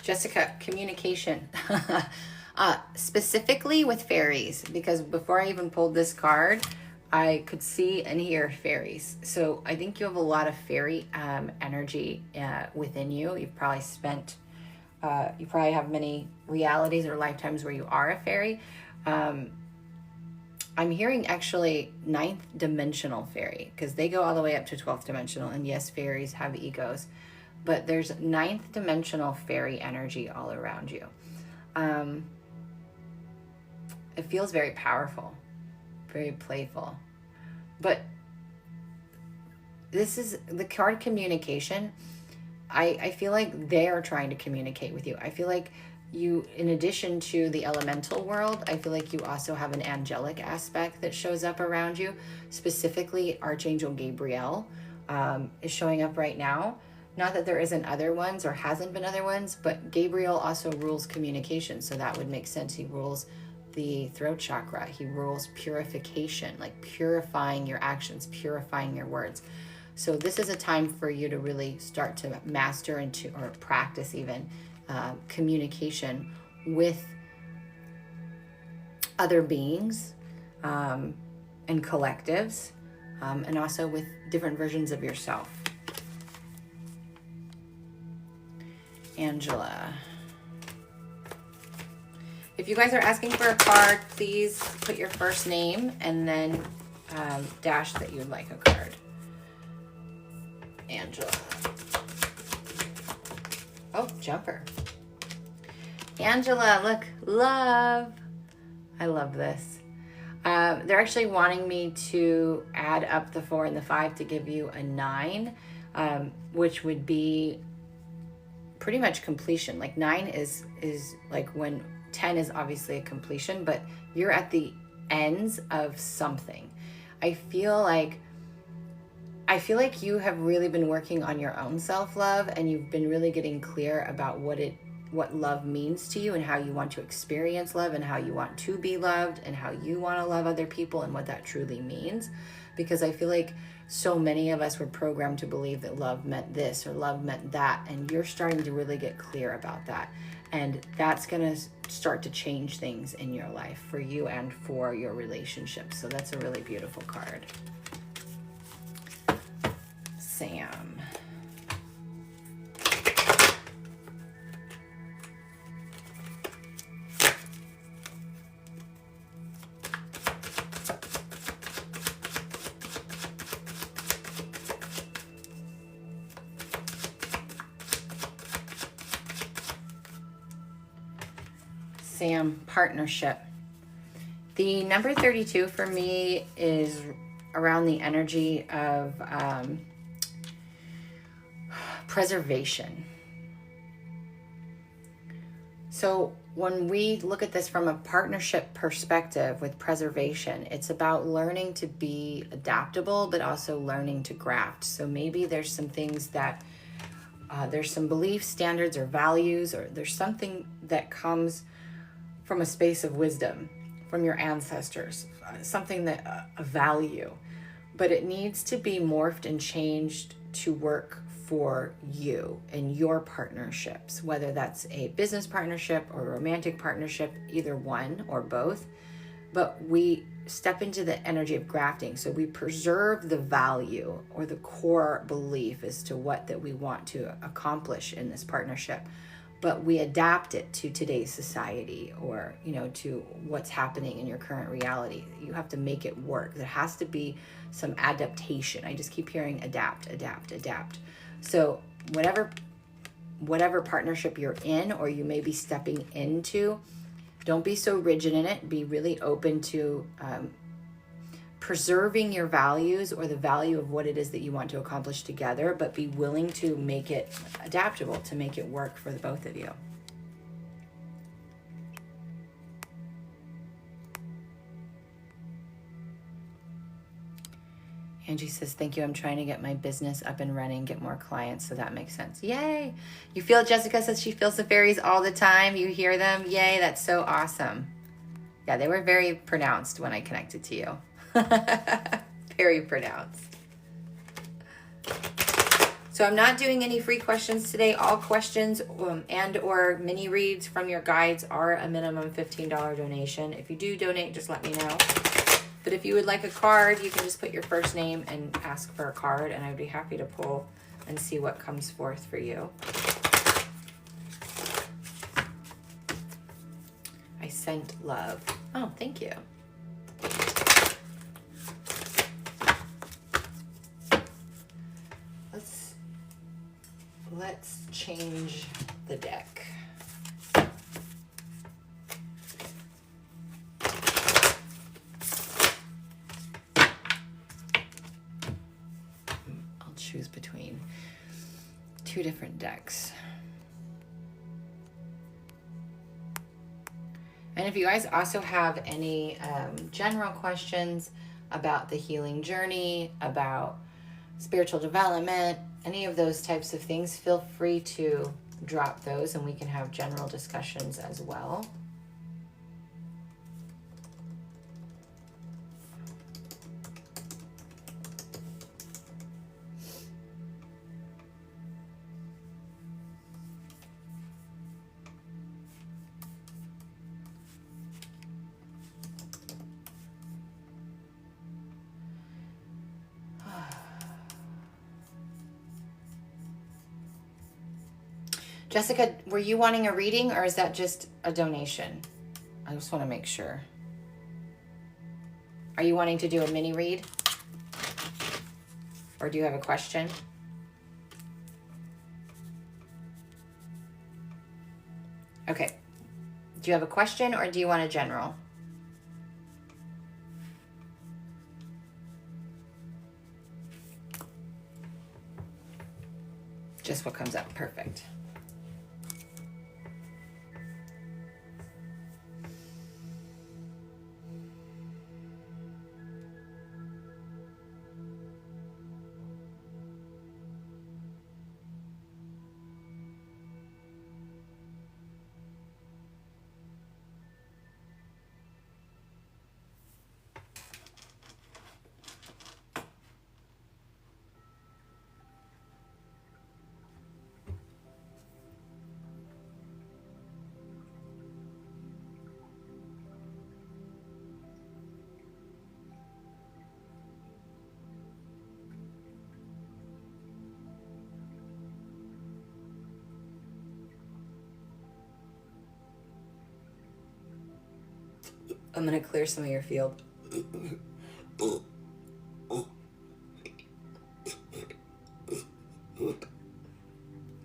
Jessica, communication. Specifically with fairies, because before I even pulled this card, I could see and hear fairies. So I think you have a lot of fairy energy within you. You've probably spent, you probably have many realities or lifetimes where you are a fairy. I'm hearing actually 9th dimensional fairy, because they go all the way up to 12th dimensional. And yes, fairies have egos, but there's 9th dimensional fairy energy all around you. It feels very powerful, very playful. But this is the card communication. I feel like they are trying to communicate with you. I feel like you, in addition to the elemental world, I feel like you also have an angelic aspect that shows up around you. Specifically, Archangel Gabriel is showing up right now. Not that there isn't other ones or hasn't been other ones, but Gabriel also rules communication. So that would make sense. He rules the throat chakra. He rules purification, like purifying your actions, purifying your words. So this is a time for you to really start to master into, or practice even, communication with other beings and collectives, and also with different versions of yourself. Angela. If you guys are asking for a card, please put your first name and then dash that you would like a card. Angela. Oh, jumper. Angela, look, love. I love this. They're actually wanting me to add up the 4 and the 5 to give you a 9, which would be pretty much completion. Like 9 is like when 10 is obviously a completion, but you're at the ends of something. I feel like you have really been working on your own self-love, and you've been really getting clear about what love means to you and how you want to experience love and how you want to be loved and how you want to love other people and what that truly means. Because I feel like so many of us were programmed to believe that love meant this or love meant that, and you're starting to really get clear about that. And that's going to start to change things in your life for you and for your relationships. So that's a really beautiful card. Sam. Sam, partnership. The number 32 for me is around the energy of preservation. So when we look at this from a partnership perspective with preservation, it's about learning to be adaptable, but also learning to graft. So maybe there's some things that there's some belief standards or values, or there's something that comes from a space of wisdom from your ancestors, something that a value, but it needs to be morphed and changed to work for you and your partnerships, whether that's a business partnership or a romantic partnership, either one or both. But we step into the energy of grafting. So we preserve the value or the core belief as to what that we want to accomplish in this partnership, but we adapt it to today's society, or, you know, to what's happening in your current reality. You have to make it work. There has to be some adaptation. I just keep hearing adapt, adapt, adapt. So whatever partnership you're in, or you may be stepping into, don't be so rigid in it. Be really open to preserving your values or the value of what it is that you want to accomplish together, but be willing to make it adaptable, to make it work for the both of you. Angie says, thank you. I'm trying to get my business up and running, get more clients. So that makes sense. Yay. You feel, Jessica says she feels the fairies all the time. You hear them. Yay. That's so awesome. Yeah, they were very pronounced when I connected to you. Very pronounced. So I'm not doing any free questions today. All questions and or mini reads from your guides are a minimum $15 donation. If you do donate, just let me know. But if you would like a card, you can just put your first name and ask for a card, and I'd be happy to pull and see what comes forth for you. I sent love. Oh, thank you. Let's change the deck. I'll choose between two different decks. And if you guys also have any general questions about the healing journey, about spiritual development, any of those types of things, feel free to drop those and we can have general discussions as well. Jessica, were you wanting a reading or is that just a donation? I just want to make sure. Are you wanting to do a mini read? Or do you have a question? Okay. Do you have a question or do you want a general? Just what comes up. Perfect. I'm going to clear some of your field.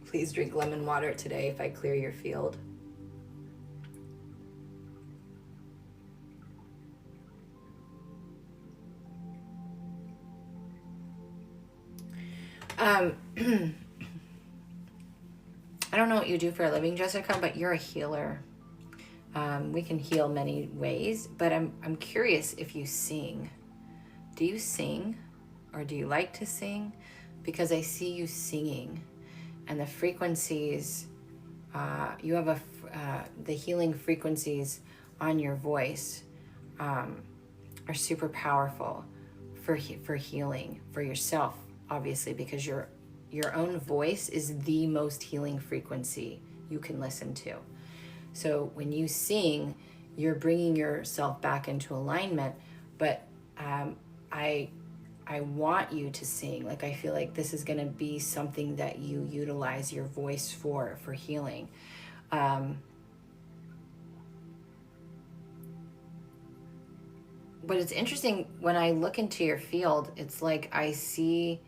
Please drink lemon water today if I clear your field. I don't know what you do for a living, Jessica, but you're a healer. We can heal many ways, but I'm curious if you sing. Do you sing or do you like to sing? Because I see you singing and the frequencies, you have the healing frequencies on your voice are super powerful for healing for yourself, obviously, because your own voice is the most healing frequency you can listen to. So when you sing, you're bringing yourself back into alignment, but I want you to sing. Like, I feel like this is going to be something that you utilize your voice for healing. But it's interesting, when I look into your field, it's like I see,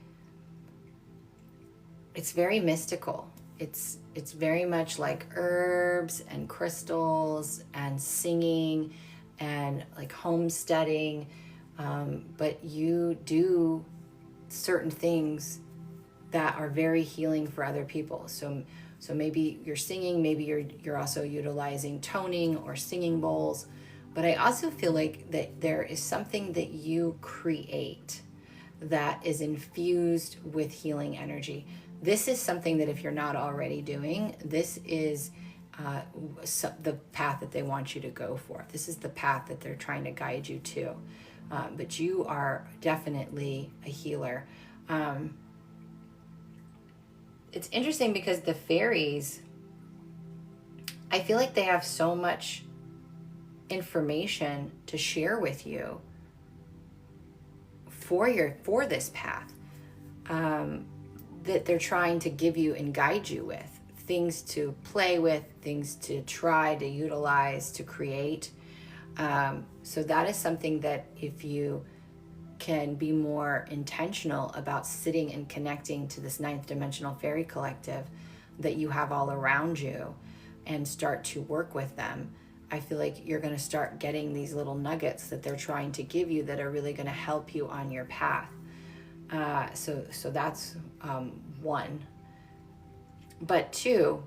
it's very mystical. It's very much like herbs and crystals and singing and like homesteading. But you do certain things that are very healing for other people. So maybe you're singing, maybe you're also utilizing toning or singing bowls. But I also feel like that there is something that you create that is infused with healing energy. This is something that if you're not already doing, this is the path that they want you to go for. This is the path that they're trying to guide you to. But you are definitely a healer. it's interesting because the fairies, I feel like they have so much information to share with you for this path, that they're trying to give you and guide you with, things to play with, things to try to utilize, to create. So that is something that if you can be more intentional about sitting and connecting to this ninth dimensional fairy collective that you have all around you and start to work with them, I feel like you're going to start getting these little nuggets that they're trying to give you that are really going to help you on your path. So that's one. But two,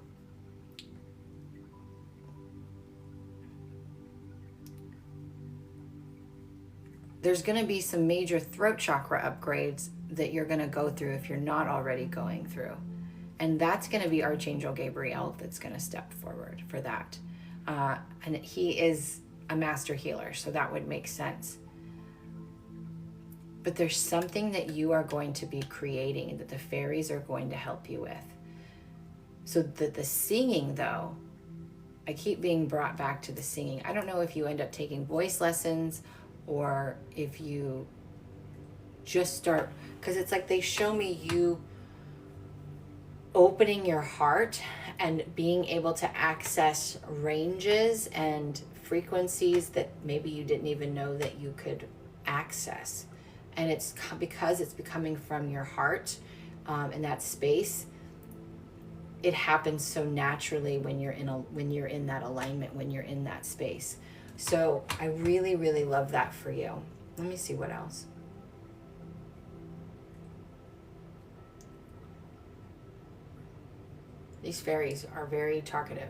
there's going to be some major throat chakra upgrades that you're going to go through if you're not already going through. And that's going to be Archangel Gabriel that's going to step forward for that. And he is a master healer, so that would make sense. But there's something that you are going to be creating that the fairies are going to help you with. So the singing, though, I keep being brought back to the singing. I don't know if you end up taking voice lessons or if you just start, because it's like they show me you opening your heart and being able to access ranges and frequencies that maybe you didn't even know that you could access. And it's because it's becoming from your heart, in that space. It happens so naturally when you're in that alignment, when you're in that space. So I really, really love that for you. Let me see what else. These fairies are very talkative.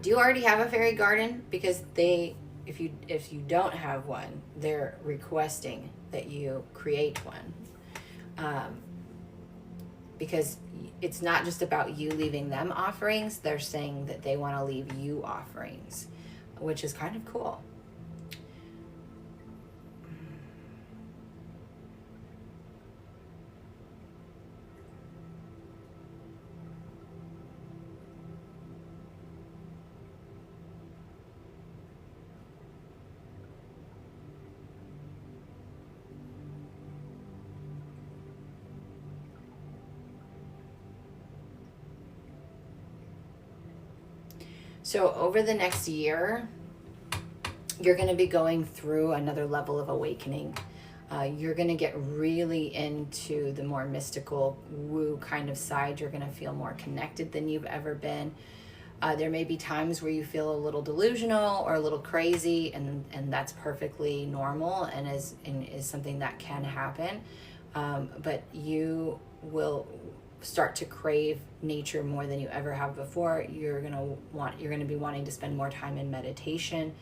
Do you already have a fairy garden? Because if you don't have one, they're requesting that you create one. Because it's not just about you leaving them offerings. They're saying that they want to leave you offerings, which is kind of cool. So over the next year, you're going to be going through another level of awakening. You're going to get really into the more mystical woo kind of side. You're going to feel more connected than you've ever been. There may be times where you feel a little delusional or a little crazy, and that's perfectly normal and is something that can happen. But you will start to crave nature more than you ever have before. You're going to be wanting to spend more time in meditation.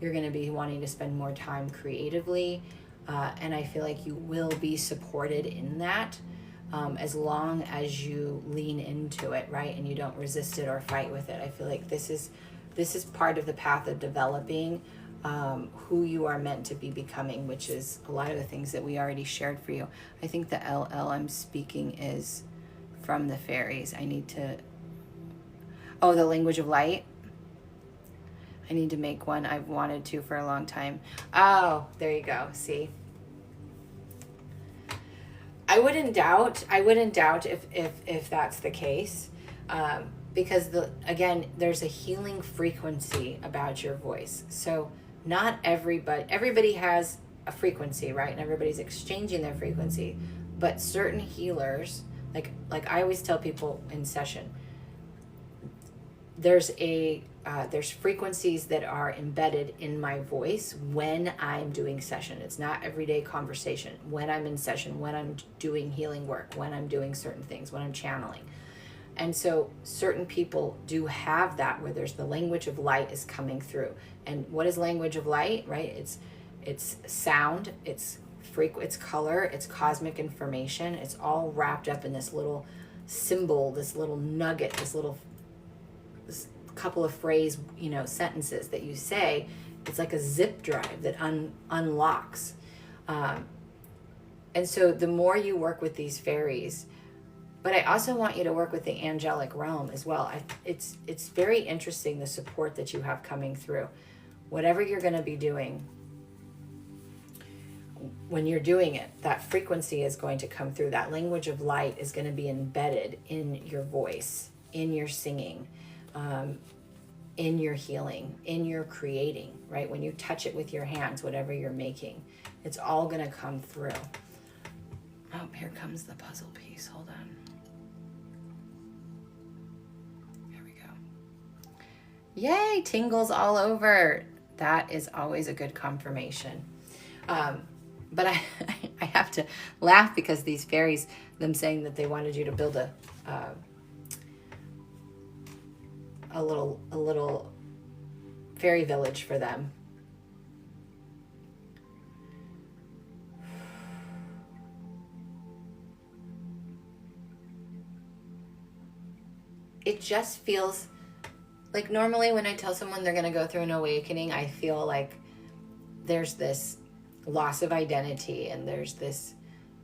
You're going to be wanting to spend more time creatively. And I feel like you will be supported in that, as long as you lean into it, right? And you don't resist it or fight with it. I feel like this is part of the path of developing who you are meant to be becoming, which is a lot of the things that we already shared for you. I think the LL I'm speaking is from the fairies. I need to, the language of light. I need to make one. I've wanted to for a long time. Oh, there you go. See, I wouldn't doubt if that's the case, because there's a healing frequency about your voice. So not everybody has a frequency, right? And everybody's exchanging their frequency, but certain healers, like I always tell people in session, there's frequencies that are embedded in my voice when I'm doing session. It's not everyday conversation. When I'm in session, when I'm doing healing work, when I'm doing certain things, when I'm channeling. And so certain people do have that, where there's the language of light is coming through. And what is language of light, right? It's sound, it's color, it's cosmic information. It's all wrapped up in this little symbol, this little nugget, this couple of phrase, sentences that you say. It's like a zip drive that unlocks. And so the more you work with these fairies, But I also want you to work with the angelic realm as well. It's very interesting, the support that you have coming through. Whatever you're going to be doing, when you're doing it, that frequency is going to come through. That language of light is going to be embedded in your voice, in your singing, in your healing, in your creating, right? When you touch it with your hands, whatever you're making, it's all going to come through. Oh, here comes the puzzle piece. Hold on. There we go. Yay, tingles all over. That is always a good confirmation. But I have to laugh because these fairies, them saying that they wanted you to build a little fairy village for them. It just feels like, normally when I tell someone they're going to go through an awakening, I feel like there's this loss of identity and there's this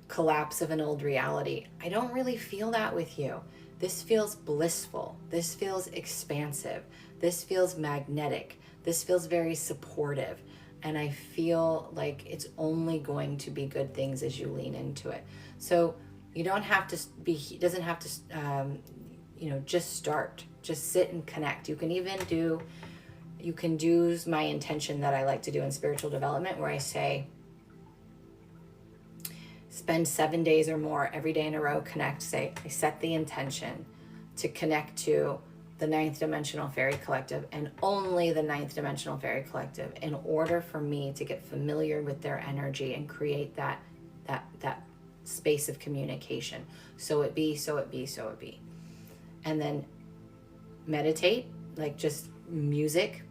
collapse of an old reality. I don't really feel that with you. This feels blissful. This feels expansive. This feels magnetic. This feels very supportive. And I feel like it's only going to be good things as you lean into it. So you don't have to be, it doesn't have to, just start. Just sit and connect. You can even do my intention that I like to do in spiritual development, where I say, spend 7 days or more every day in a row, connect, say, I set the intention to connect to the 9th dimensional fairy collective, and only the 9th dimensional fairy collective, in order for me to get familiar with their energy and create that space of communication. So it be, so it be, so it be. And then meditate, like just music,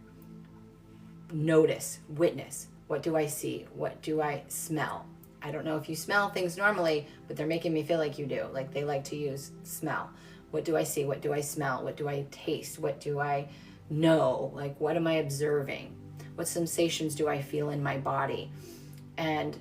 notice, witness. What do I see? What do I smell? I don't know if you smell things normally, but they're making me feel like you do. Like they like to use smell. What do I see? What do I smell? What do I taste? What do I know? Like, what am I observing? What sensations do I feel in my body? And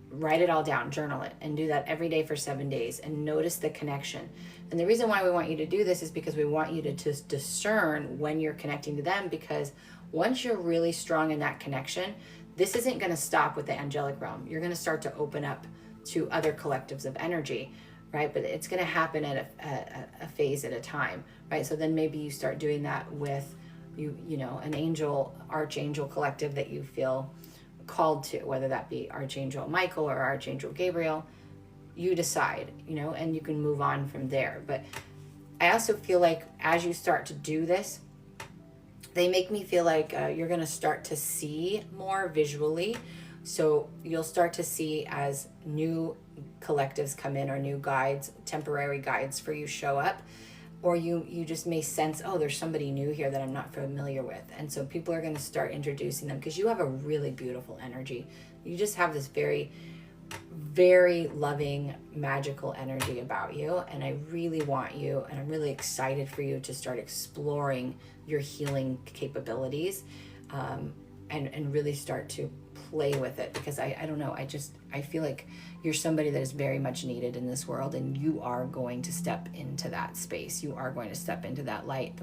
write it all down, journal it, and do that every day for 7 days, and notice the connection. And the reason why we want you to do this is because we want you to just discern when you're connecting to them, because once you're really strong in that connection, this isn't going to stop with the angelic realm. You're going to start to open up to other collectives of energy, right? But it's going to happen at a phase at a time, right? So then maybe you start doing that with an angel, archangel collective that you feel called to, whether that be Archangel Michael or Archangel Gabriel. You decide, and you can move on from there. But I also feel like as you start to do this, they make me feel like you're going to start to see more visually. So you'll start to see as new collectives come in, or new guides, temporary guides for you show up, or you just may sense, oh, there's somebody new here that I'm not familiar with. And so people are going to start introducing them, because you have a really beautiful energy. You just have this very, very loving, magical energy about you. And I really want you, and I'm really excited for you to start exploring your healing capabilities, and really start to play with it, because I don't know, I feel like you're somebody that is very much needed in this world, and you are going to step into that space. You are going to step into that light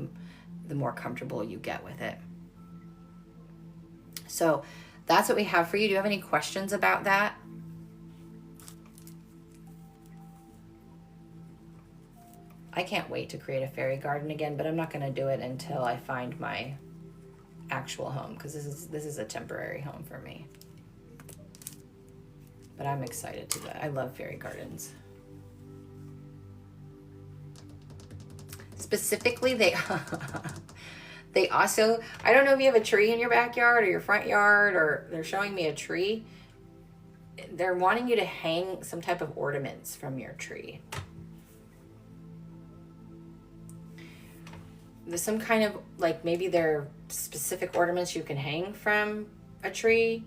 the more comfortable you get with it. So that's what we have for you. Do you have any questions about that? I can't wait to create a fairy garden again, but I'm not going to do it until I find my actual home, because this is a temporary home for me. But I'm excited to do that. I love fairy gardens. Specifically, they also, I don't know if you have a tree in your backyard or your front yard, or they're showing me a tree. They're wanting you to hang some type of ornaments from your tree. There's some kind of, like, maybe they're specific ornaments you can hang from a tree.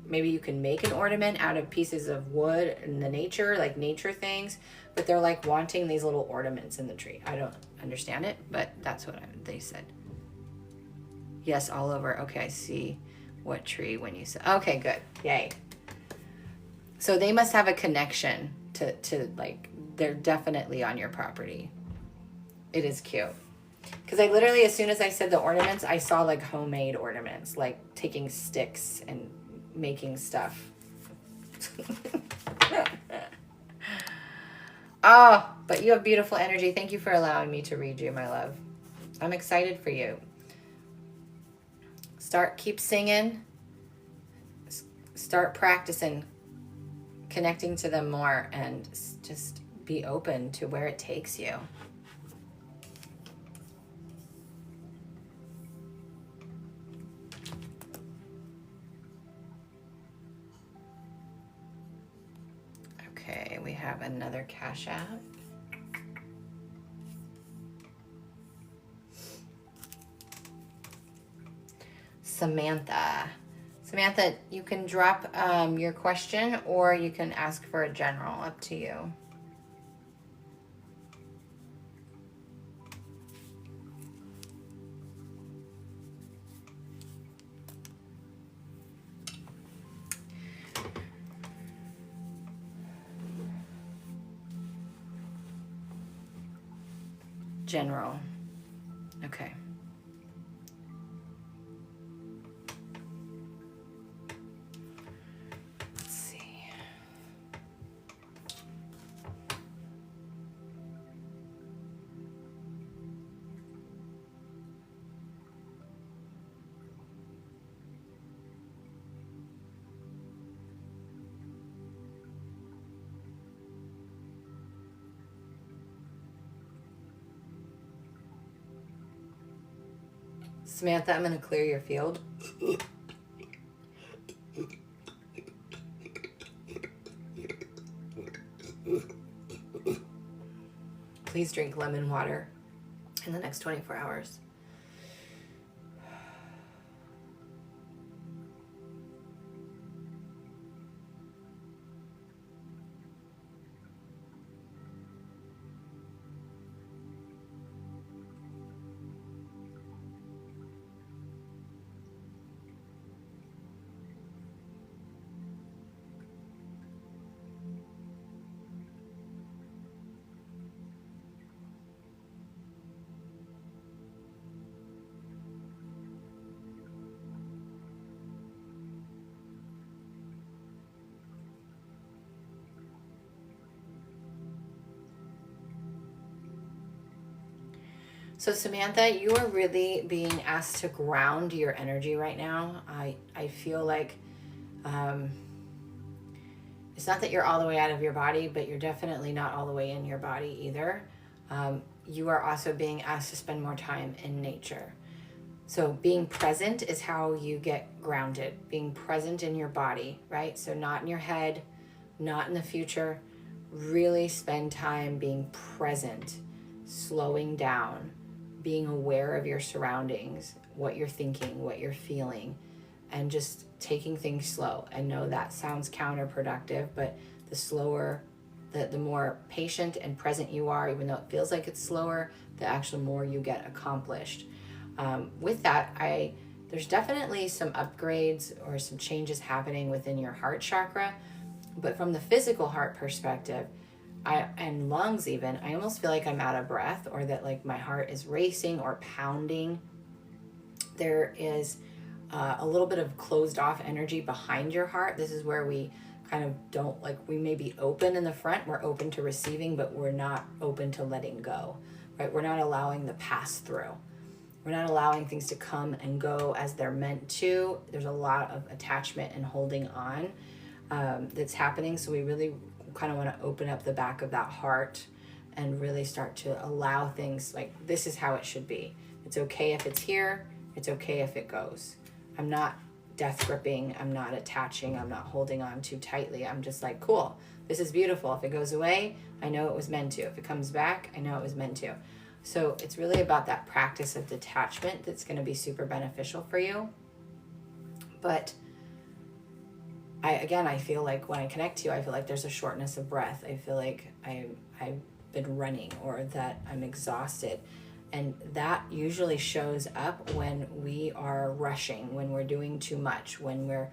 Maybe you can make an ornament out of pieces of wood in the nature, like nature things, but they're like wanting these little ornaments in the tree. I don't understand it, but that's what they said. Yes, all over. Okay, I see what tree when you said. Okay, good. Yay. So they must have a connection to like, they're definitely on your property. It is cute. Because I literally, as soon as I said the ornaments, I saw like homemade ornaments, like taking sticks and making stuff. Oh, but you have beautiful energy. Thank you for allowing me to read you, my love. I'm excited for you. Keep singing. Start practicing, connecting to them more, and just be open to where it takes you. Okay, we have another Cash App. Samantha. Samantha, you can drop your question, or you can ask for a general, up to you. General. Okay. Let's see. Samantha, I'm going to clear your field. Please drink lemon water in the next 24 hours. So Samantha, you are really being asked to ground your energy right now. I feel like it's not that you're all the way out of your body, but you're definitely not all the way in your body either. You are also being asked to spend more time in nature. So being present is how you get grounded. Being present in your body, right? So not in your head, not in the future. Really spend time being present, slowing down, being aware of your surroundings, what you're thinking, what you're feeling, and just taking things slow. I know that sounds counterproductive, but the slower, the more patient and present you are, even though it feels like it's slower, the actual more you get accomplished. With that, there's definitely some upgrades or some changes happening within your heart chakra, but from the physical heart perspective, and lungs even, I almost feel like I'm out of breath, or that like my heart is racing or pounding. There is a little bit of closed off energy behind your heart. This is where we kind of don't, like, we may be open in the front, we're open to receiving, but we're not open to letting go, right? We're not allowing the pass through. We're not allowing things to come and go as they're meant to. There's a lot of attachment and holding on that's happening. So we really kind of want to open up the back of that heart and really start to allow things, like, this is how it should be. It's okay if it's here. It's okay if it goes. I'm not death gripping. I'm not attaching. I'm not holding on too tightly. I'm just like, cool, this is beautiful. If it goes away, I know it was meant to. If it comes back, I know it was meant to. So it's really about that practice of detachment that's going to be super beneficial for you. But I feel like when I connect to you, I feel like there's a shortness of breath. I feel like I've been running, or that I'm exhausted. And that usually shows up when we are rushing, when we're doing too much, when we're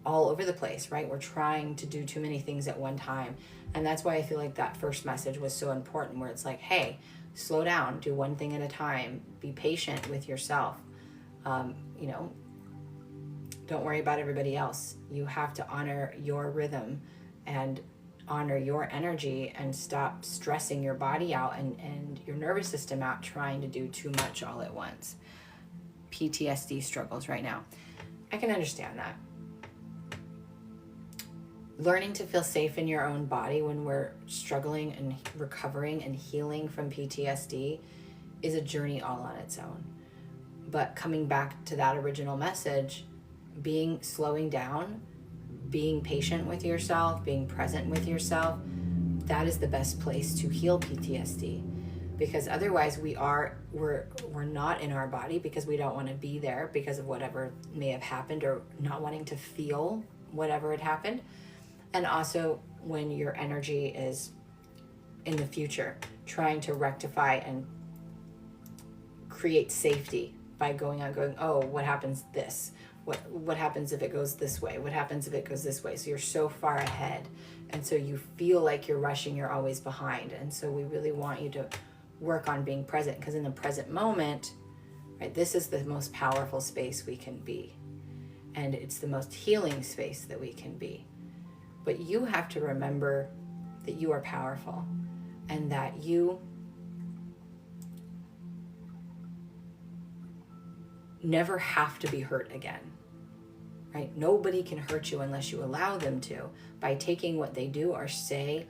all over the place, right? We're trying to do too many things at one time. And that's why I feel like that first message was so important, where it's like, hey, slow down, do one thing at a time, be patient with yourself. You know, don't worry about everybody else. You have to honor your rhythm and honor your energy and stop stressing your body out and your nervous system out trying to do too much all at once. PTSD struggles right now. I can understand that. Learning to feel safe in your own body when we're struggling and recovering and healing from PTSD is a journey all on its own. But coming back to that original message, slowing down, being patient with yourself, being present with yourself, that is the best place to heal PTSD. Because otherwise we're not in our body because we don't want to be there because of whatever may have happened, or not wanting to feel whatever had happened. And also when your energy is in the future, trying to rectify and create safety by going, oh, what happens this? What happens if it goes this way? What happens if it goes this way? So you're so far ahead. And so you feel like you're rushing, you're always behind. And so we really want you to work on being present, because in the present moment, right, this is the most powerful space we can be. And it's the most healing space that we can be. But you have to remember that you are powerful and that you never have to be hurt again, right? Nobody can hurt you unless you allow them to, by taking what they do or say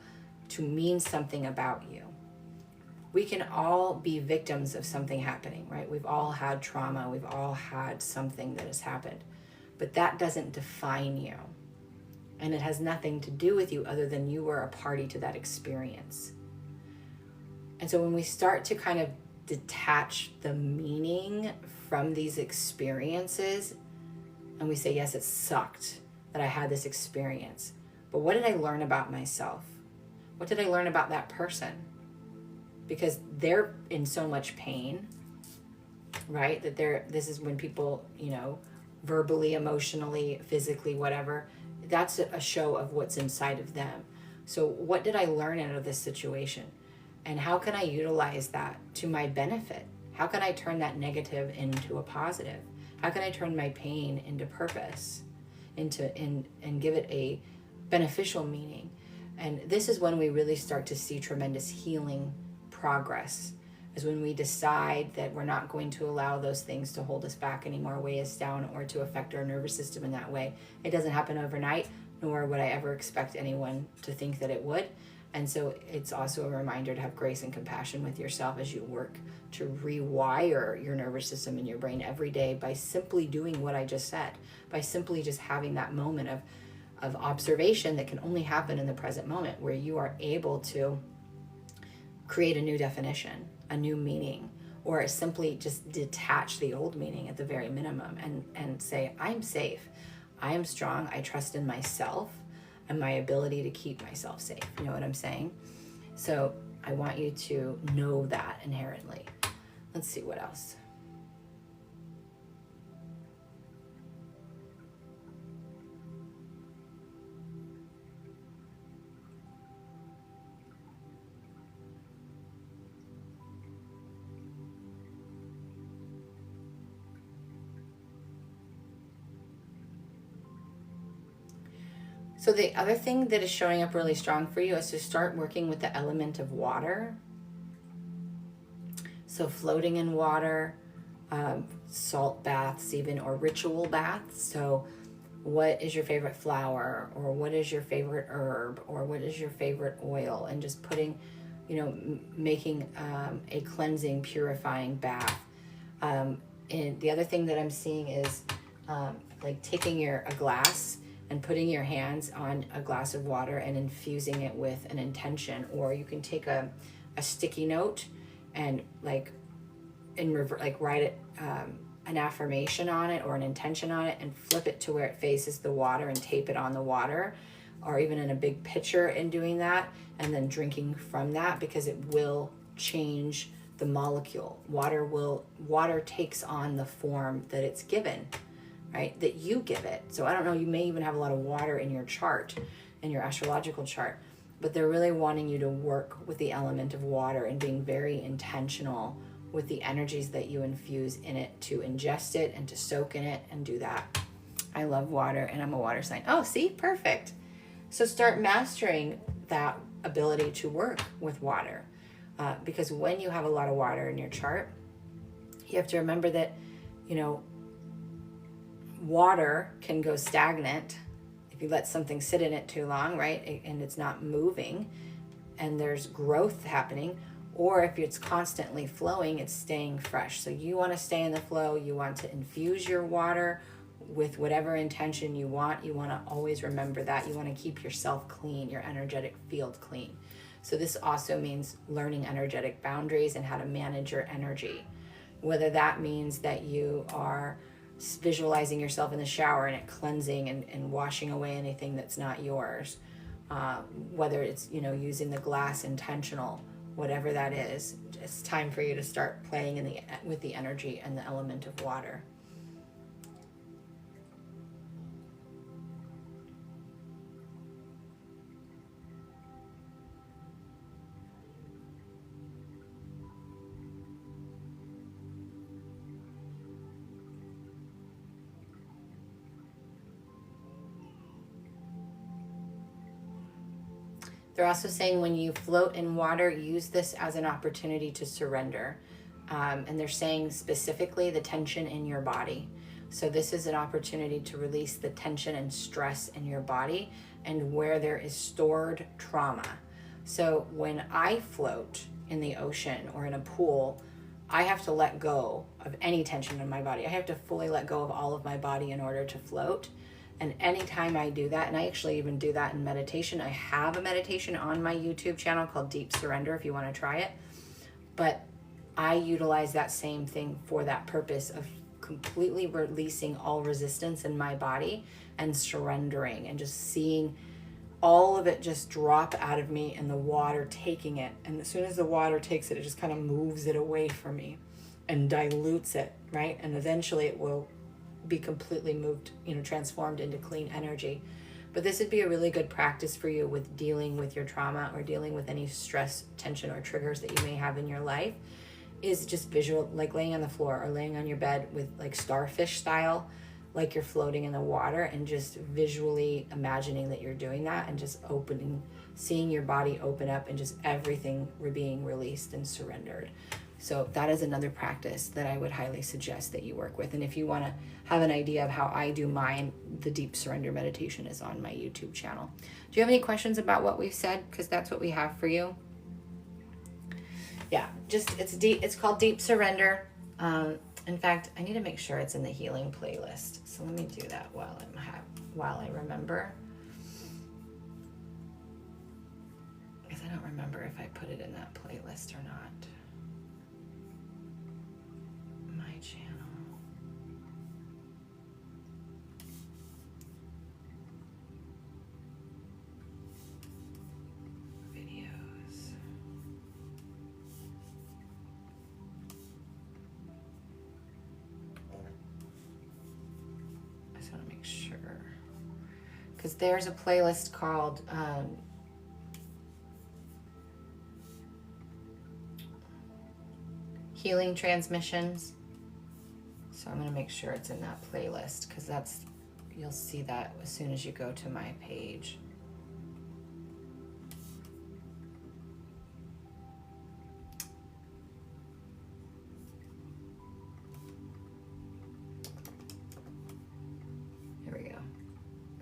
to mean something about you. We can all be victims of something happening, right? We've all had trauma. We've all had something that has happened, but that doesn't define you. And it has nothing to do with you other than you were a party to that experience. And so when we start to kind of detach the meaning from these experiences, and we say, yes, it sucked that I had this experience, but what did I learn about myself? What did I learn about that person? Because they're in so much pain, right? That this is when people, verbally, emotionally, physically, whatever, that's a show of what's inside of them. So what did I learn out of this situation? And how can I utilize that to my benefit? How can I turn that negative into a positive? How can I turn my pain into purpose, and give it a beneficial meaning? And this is when we really start to see tremendous healing progress, is when we decide that we're not going to allow those things to hold us back anymore, weigh us down, or to affect our nervous system in that way. It doesn't happen overnight, nor would I ever expect anyone to think that it would. And so it's also a reminder to have grace and compassion with yourself as you work to rewire your nervous system and your brain every day by simply doing what I just said, by simply just having that moment of observation that can only happen in the present moment, where you are able to create a new definition, a new meaning, or simply just detach the old meaning at the very minimum and say, I'm safe, I am strong, I trust in myself and my ability to keep myself safe. You know what I'm saying? So I want you to know that inherently. Let's see what else. So the other thing that is showing up really strong for you is to start working with the element of water. So floating in water, salt baths even, or ritual baths. So what is your favorite flower, or what is your favorite herb, or what is your favorite oil, and just putting, making a cleansing, purifying bath. And the other thing that I'm seeing is like taking a glass and putting your hands on a glass of water and infusing it with an intention. Or you can take a sticky note and write it, an affirmation on it or an intention on it, and flip it to where it faces the water and tape it on the water, or even in a big pitcher in doing that, and then drinking from that, because it will change the molecule. Water takes on the form that it's given, right? That you give it. So I don't know, you may even have a lot of water in your chart, in your astrological chart, but they're really wanting you to work with the element of water and being very intentional with the energies that you infuse in it, to ingest it and to soak in it and do that. I love water, and I'm a water sign. Oh, see, perfect. So start mastering that ability to work with water, because when you have a lot of water in your chart, you have to remember that, you know, water can go stagnant if you let something sit in it too long, right? And it's not moving and there's growth happening. Or if it's constantly flowing, it's staying fresh. So you want to stay in the flow. You want to infuse your water with whatever intention you want. You want to always remember that. You want to keep yourself clean, your energetic field clean. So this also means learning energetic boundaries and how to manage your energy. Whether that means that you are visualizing yourself in the shower and it cleansing and washing away anything that's not yours. Whether it's, you know, using the glass intentional, whatever that is, it's time for you to start playing with the energy and the element of water. They're also saying when you float in water, use this as an opportunity to surrender. And they're saying specifically the tension in your body. So this is an opportunity to release the tension and stress in your body and where there is stored trauma. So when I float in the ocean or in a pool, I have to let go of any tension in my body. I have to fully let go of all of my body in order to float. And anytime I do that, and I actually even do that in meditation, I have a meditation on my YouTube channel called Deep Surrender if you want to try it. But I utilize that same thing for that purpose of completely releasing all resistance in my body and surrendering and just seeing all of it just drop out of me and the water taking it. And as soon as the water takes it, it just kind of moves it away from me and dilutes it, right? And eventually it will be completely moved, you know, transformed into clean energy. But this would be a really good practice for you with dealing with your trauma or dealing with any stress, tension, or triggers that you may have in your life, is just visual, like laying on the floor or laying on your bed with like starfish style, like you're floating in the water, and just visually imagining that you're doing that and just opening, seeing your body open up and just everything being released and surrendered. So that is another practice that I would highly suggest that you work with. And if you want to have an idea of how I do mine, the Deep Surrender meditation is on my YouTube channel. Do you have any questions about what we've said? Because that's what we have for you. Yeah, just it's called Deep Surrender. In fact, I need to make sure it's in the healing playlist. So let me do that while I remember. Because I don't remember if I put it in that playlist or not. Because there's a playlist called Healing Transmissions. So I'm going to make sure it's in that playlist, because you'll see that as soon as you go to my page.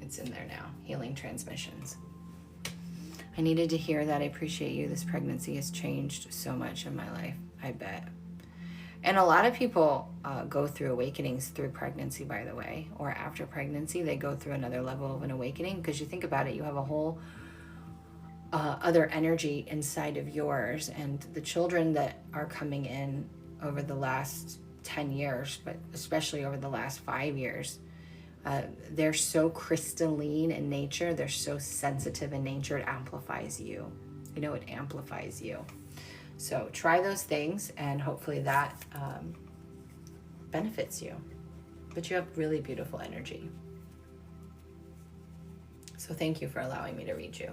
It's in there now. Healing Transmissions. I needed to hear that. I appreciate you. This pregnancy has changed so much in my life, I bet. And a lot of people go through awakenings through pregnancy, by the way, or after pregnancy, they go through another level of an awakening, because you think about it, you have a whole other energy inside of yours, and the children that are coming in over the last 10 years, but especially over the last 5 years, they're so crystalline in nature. They're so sensitive in nature. It amplifies you. You know, it amplifies you. So try those things, and hopefully that benefits you. but you have really beautiful energy. So thank you for allowing me to read you.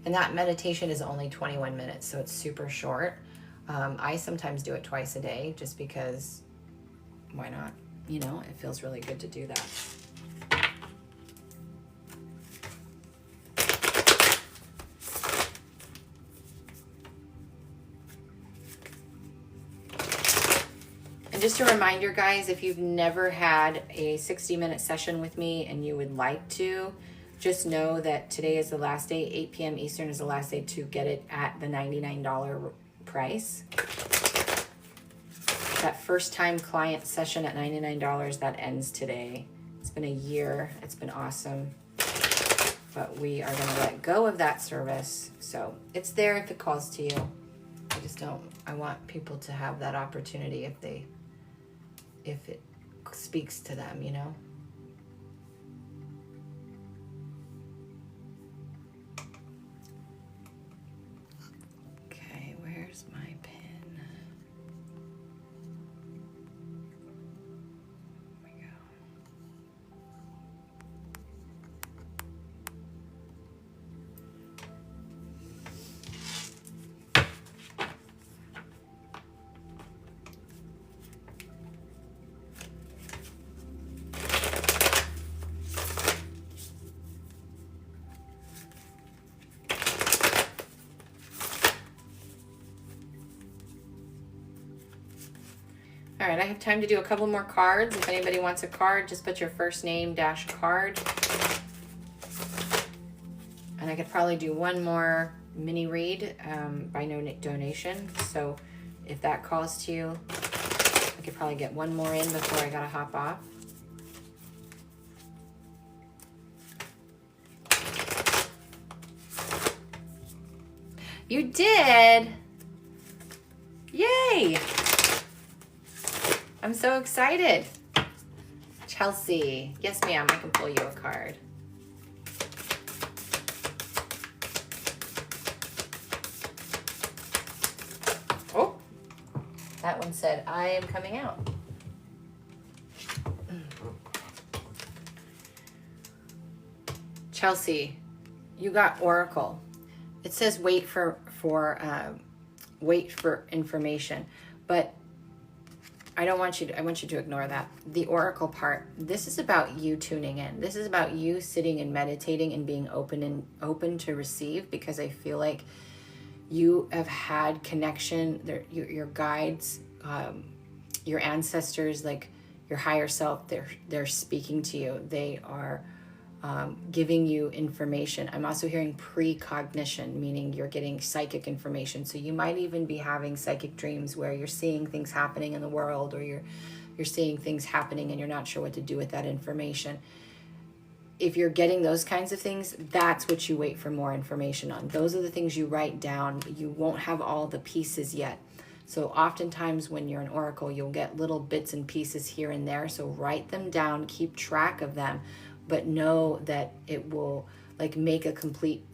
And that meditation is only 21 minutes, so it's super short. I sometimes do it twice a day just because, why not? You know, it feels really good to do that. And just a reminder, guys, if you've never had a 60-minute session with me and you would like to, just know that today is the last day. 8 p.m. Eastern is the last day to get it at the $99 price. That first time client session at $99, that ends today. It's been a year. It's been awesome. But we are going to let go of that service. So it's there if it calls to you. I want people to have that opportunity if it speaks to them, you know? Okay, where's my pen? There we go. All right, I have time to do a couple more cards. If anybody wants a card, just put your first name - card. And I could probably do one more mini read by no donation. So if that calls to you, I could probably get one more in before I gotta hop off. You did! Yay! I'm so excited. Chelsea. Yes, ma'am. I can pull you a card. Oh, that one said, I am coming out. Chelsea, you got Oracle. It says wait for information, but I want you to ignore that. The Oracle part, this is about you tuning in. This is about you sitting and meditating and being open to receive, because I feel like you have had connection. Your guides, your ancestors, like your higher self, they're speaking to you. They are giving you information. I'm also hearing precognition, meaning you're getting psychic information. So you might even be having psychic dreams where you're seeing things happening in the world, or you're seeing things happening and you're not sure what to do with that information. If you're getting those kinds of things, that's what you wait for more information on. Those are the things you write down. You won't have all the pieces yet. So oftentimes when you're an oracle, you'll get little bits and pieces here and there. So write them down, keep track of them, but know that it will like make a complete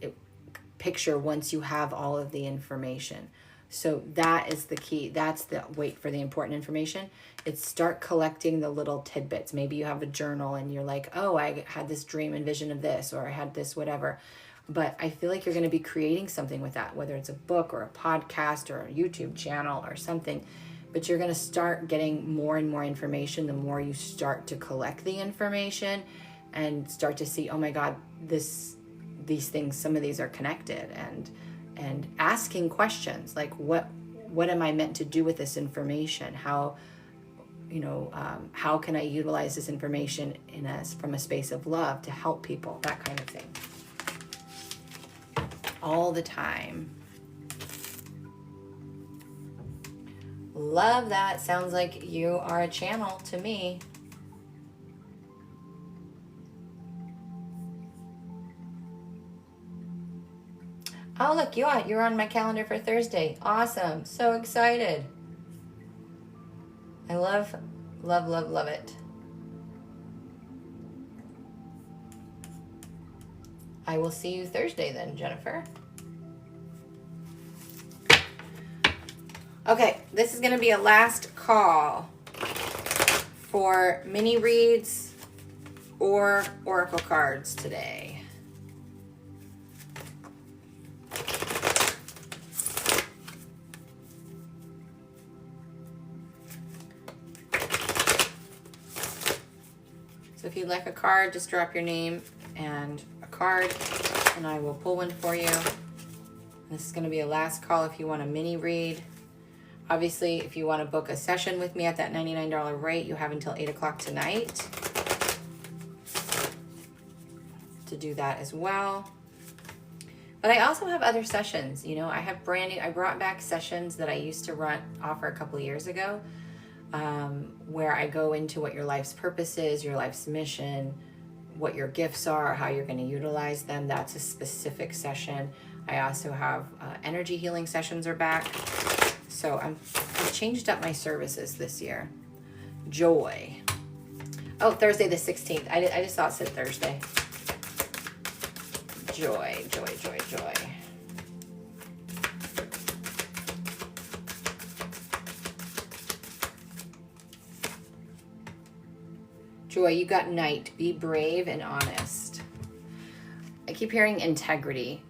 picture once you have all of the information. So that is the key. That's the wait for the important information. It's start collecting the little tidbits. Maybe you have a journal and you're like, oh, I had this dream and vision of this, or I had this, whatever. But I feel like you're going to be creating something with that, whether it's a book or a podcast or a YouTube channel or something. But you're going to start getting more and more information the more you start to collect the information and start to see, oh my God, these things, some of these are connected, and asking questions like, what am I meant to do with this information? How can I utilize this information from a space of love to help people? That kind of thing. All the time. Love that. Sounds like you are a channel to me. Oh, look, you're on my calendar for Thursday. Awesome. So excited. I love, love, love, love it. I will see you Thursday then, Jennifer. Okay, this is going to be a last call. for mini reads or oracle cards today? So if you'd like a card, just drop your name and a card, and I will pull one for you. This is going to be a last call if you want a mini read. Obviously, if you want to book a session with me at that $99 rate, you have until 8 o'clock tonight to do that as well. But I also have other sessions. You know, I have I brought back sessions that I used to offer a couple of years ago, where I go into what your life's purpose is, your life's mission, what your gifts are, how you're going to utilize them. That's a specific session. I also have energy healing sessions are back. So I've changed up my services this year. Joy. Oh, Thursday the 16th. I just thought it said Thursday. Joy, joy, joy, joy. Joy, you got Knight. Be brave and honest. I keep hearing integrity.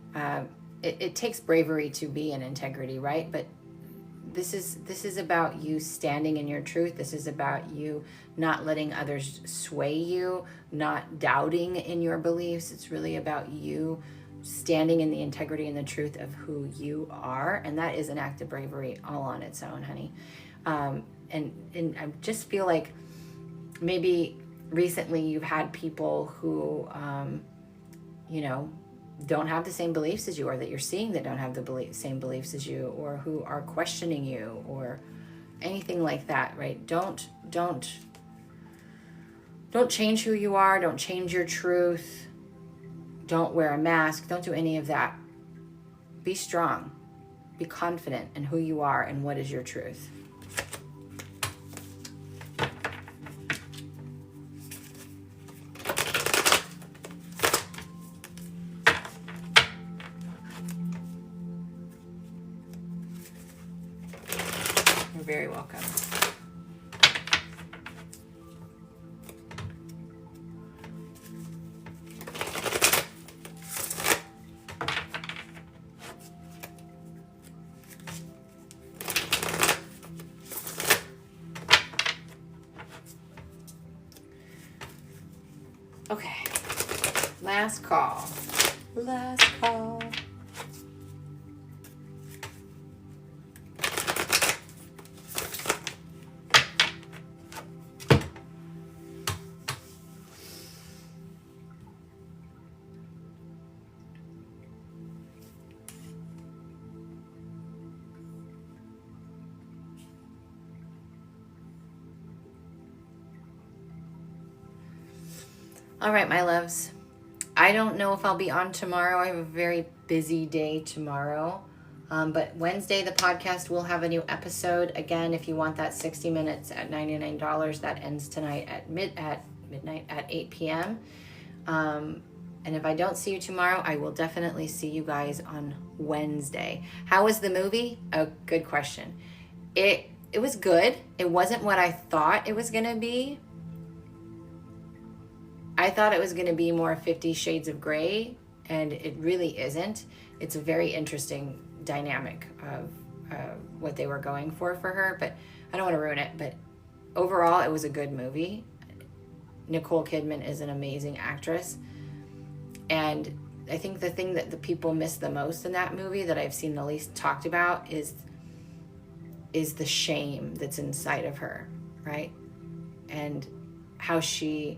It takes bravery to be in integrity, right? But this is about you standing in your truth. This is about you not letting others sway you, not doubting in your beliefs. It's really about you standing in the integrity and the truth of who you are. And that is an act of bravery all on its own, honey. And I just feel like maybe recently you've had people who, you know, don't have the same beliefs as you, or that you're seeing that don't have the same beliefs as you, or who are questioning you, or anything like that, right? Don't change who you are. Don't change your truth. Don't wear a mask. Don't do any of that. Be strong. Be confident in who you are and what is your truth. You're very welcome. Okay, last call. Last call. All right, my loves. I don't know if I'll be on tomorrow. I have a very busy day tomorrow. But Wednesday, the podcast will have a new episode. Again, if you want that 60 minutes at $99, that ends tonight at midnight at 8 p.m. And if I don't see you tomorrow, I will definitely see you guys on Wednesday. How was the movie? Oh, good question. It was good. It wasn't what I thought it was going to be. I thought it was going to be more 50 Shades of Grey, and it really isn't. It's a very interesting dynamic of what they were going for her, but I don't want to ruin it. But overall, it was a good movie. Nicole Kidman is an amazing actress. And I think the thing that the people miss the most in that movie that I've seen the least talked about is the shame that's inside of her, right? And how she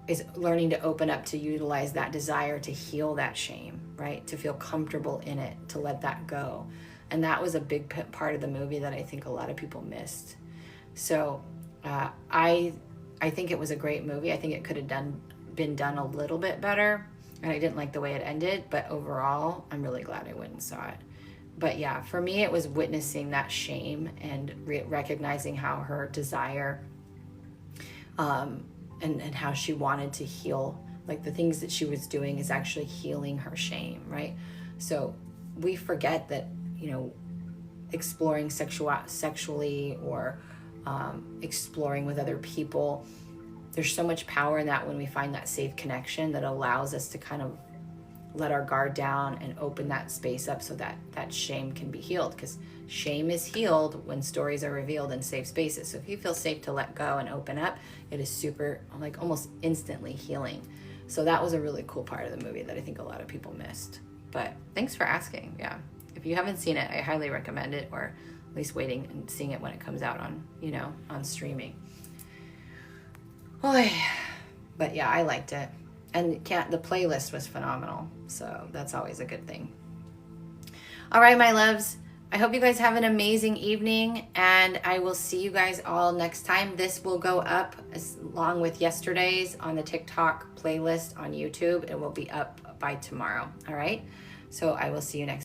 is learning to open up to utilize that desire to heal that shame, right? To feel comfortable in it, to let that go. And that was a big part of the movie that I think a lot of people missed. So I think it was a great movie. I think it could have been done a little bit better. And I didn't like the way it ended, but overall, I'm really glad I went and saw it. But yeah, for me, it was witnessing that shame and recognizing how her desire and how she wanted to heal, like the things that she was doing is actually healing her shame, right? So we forget that, you know, exploring sexually or exploring with other people. There's so much power in that when we find that safe connection that allows us to kind of let our guard down and open that space up so that that shame can be healed, because shame is healed when stories are revealed in safe spaces. So if you feel safe to let go and open up, it is super, like almost instantly healing. So that was a really cool part of the movie that I think a lot of people missed. But thanks for asking. Yeah, if you haven't seen it, I highly recommend it, or at least waiting and seeing it when it comes out on, you know, on streaming. Oy. But yeah, I liked it. And the playlist was phenomenal. So that's always a good thing. All right, my loves. I hope you guys have an amazing evening, and I will see you guys all next time. This will go up along with yesterday's on the TikTok playlist on YouTube. It will be up by tomorrow. All right. So I will see you next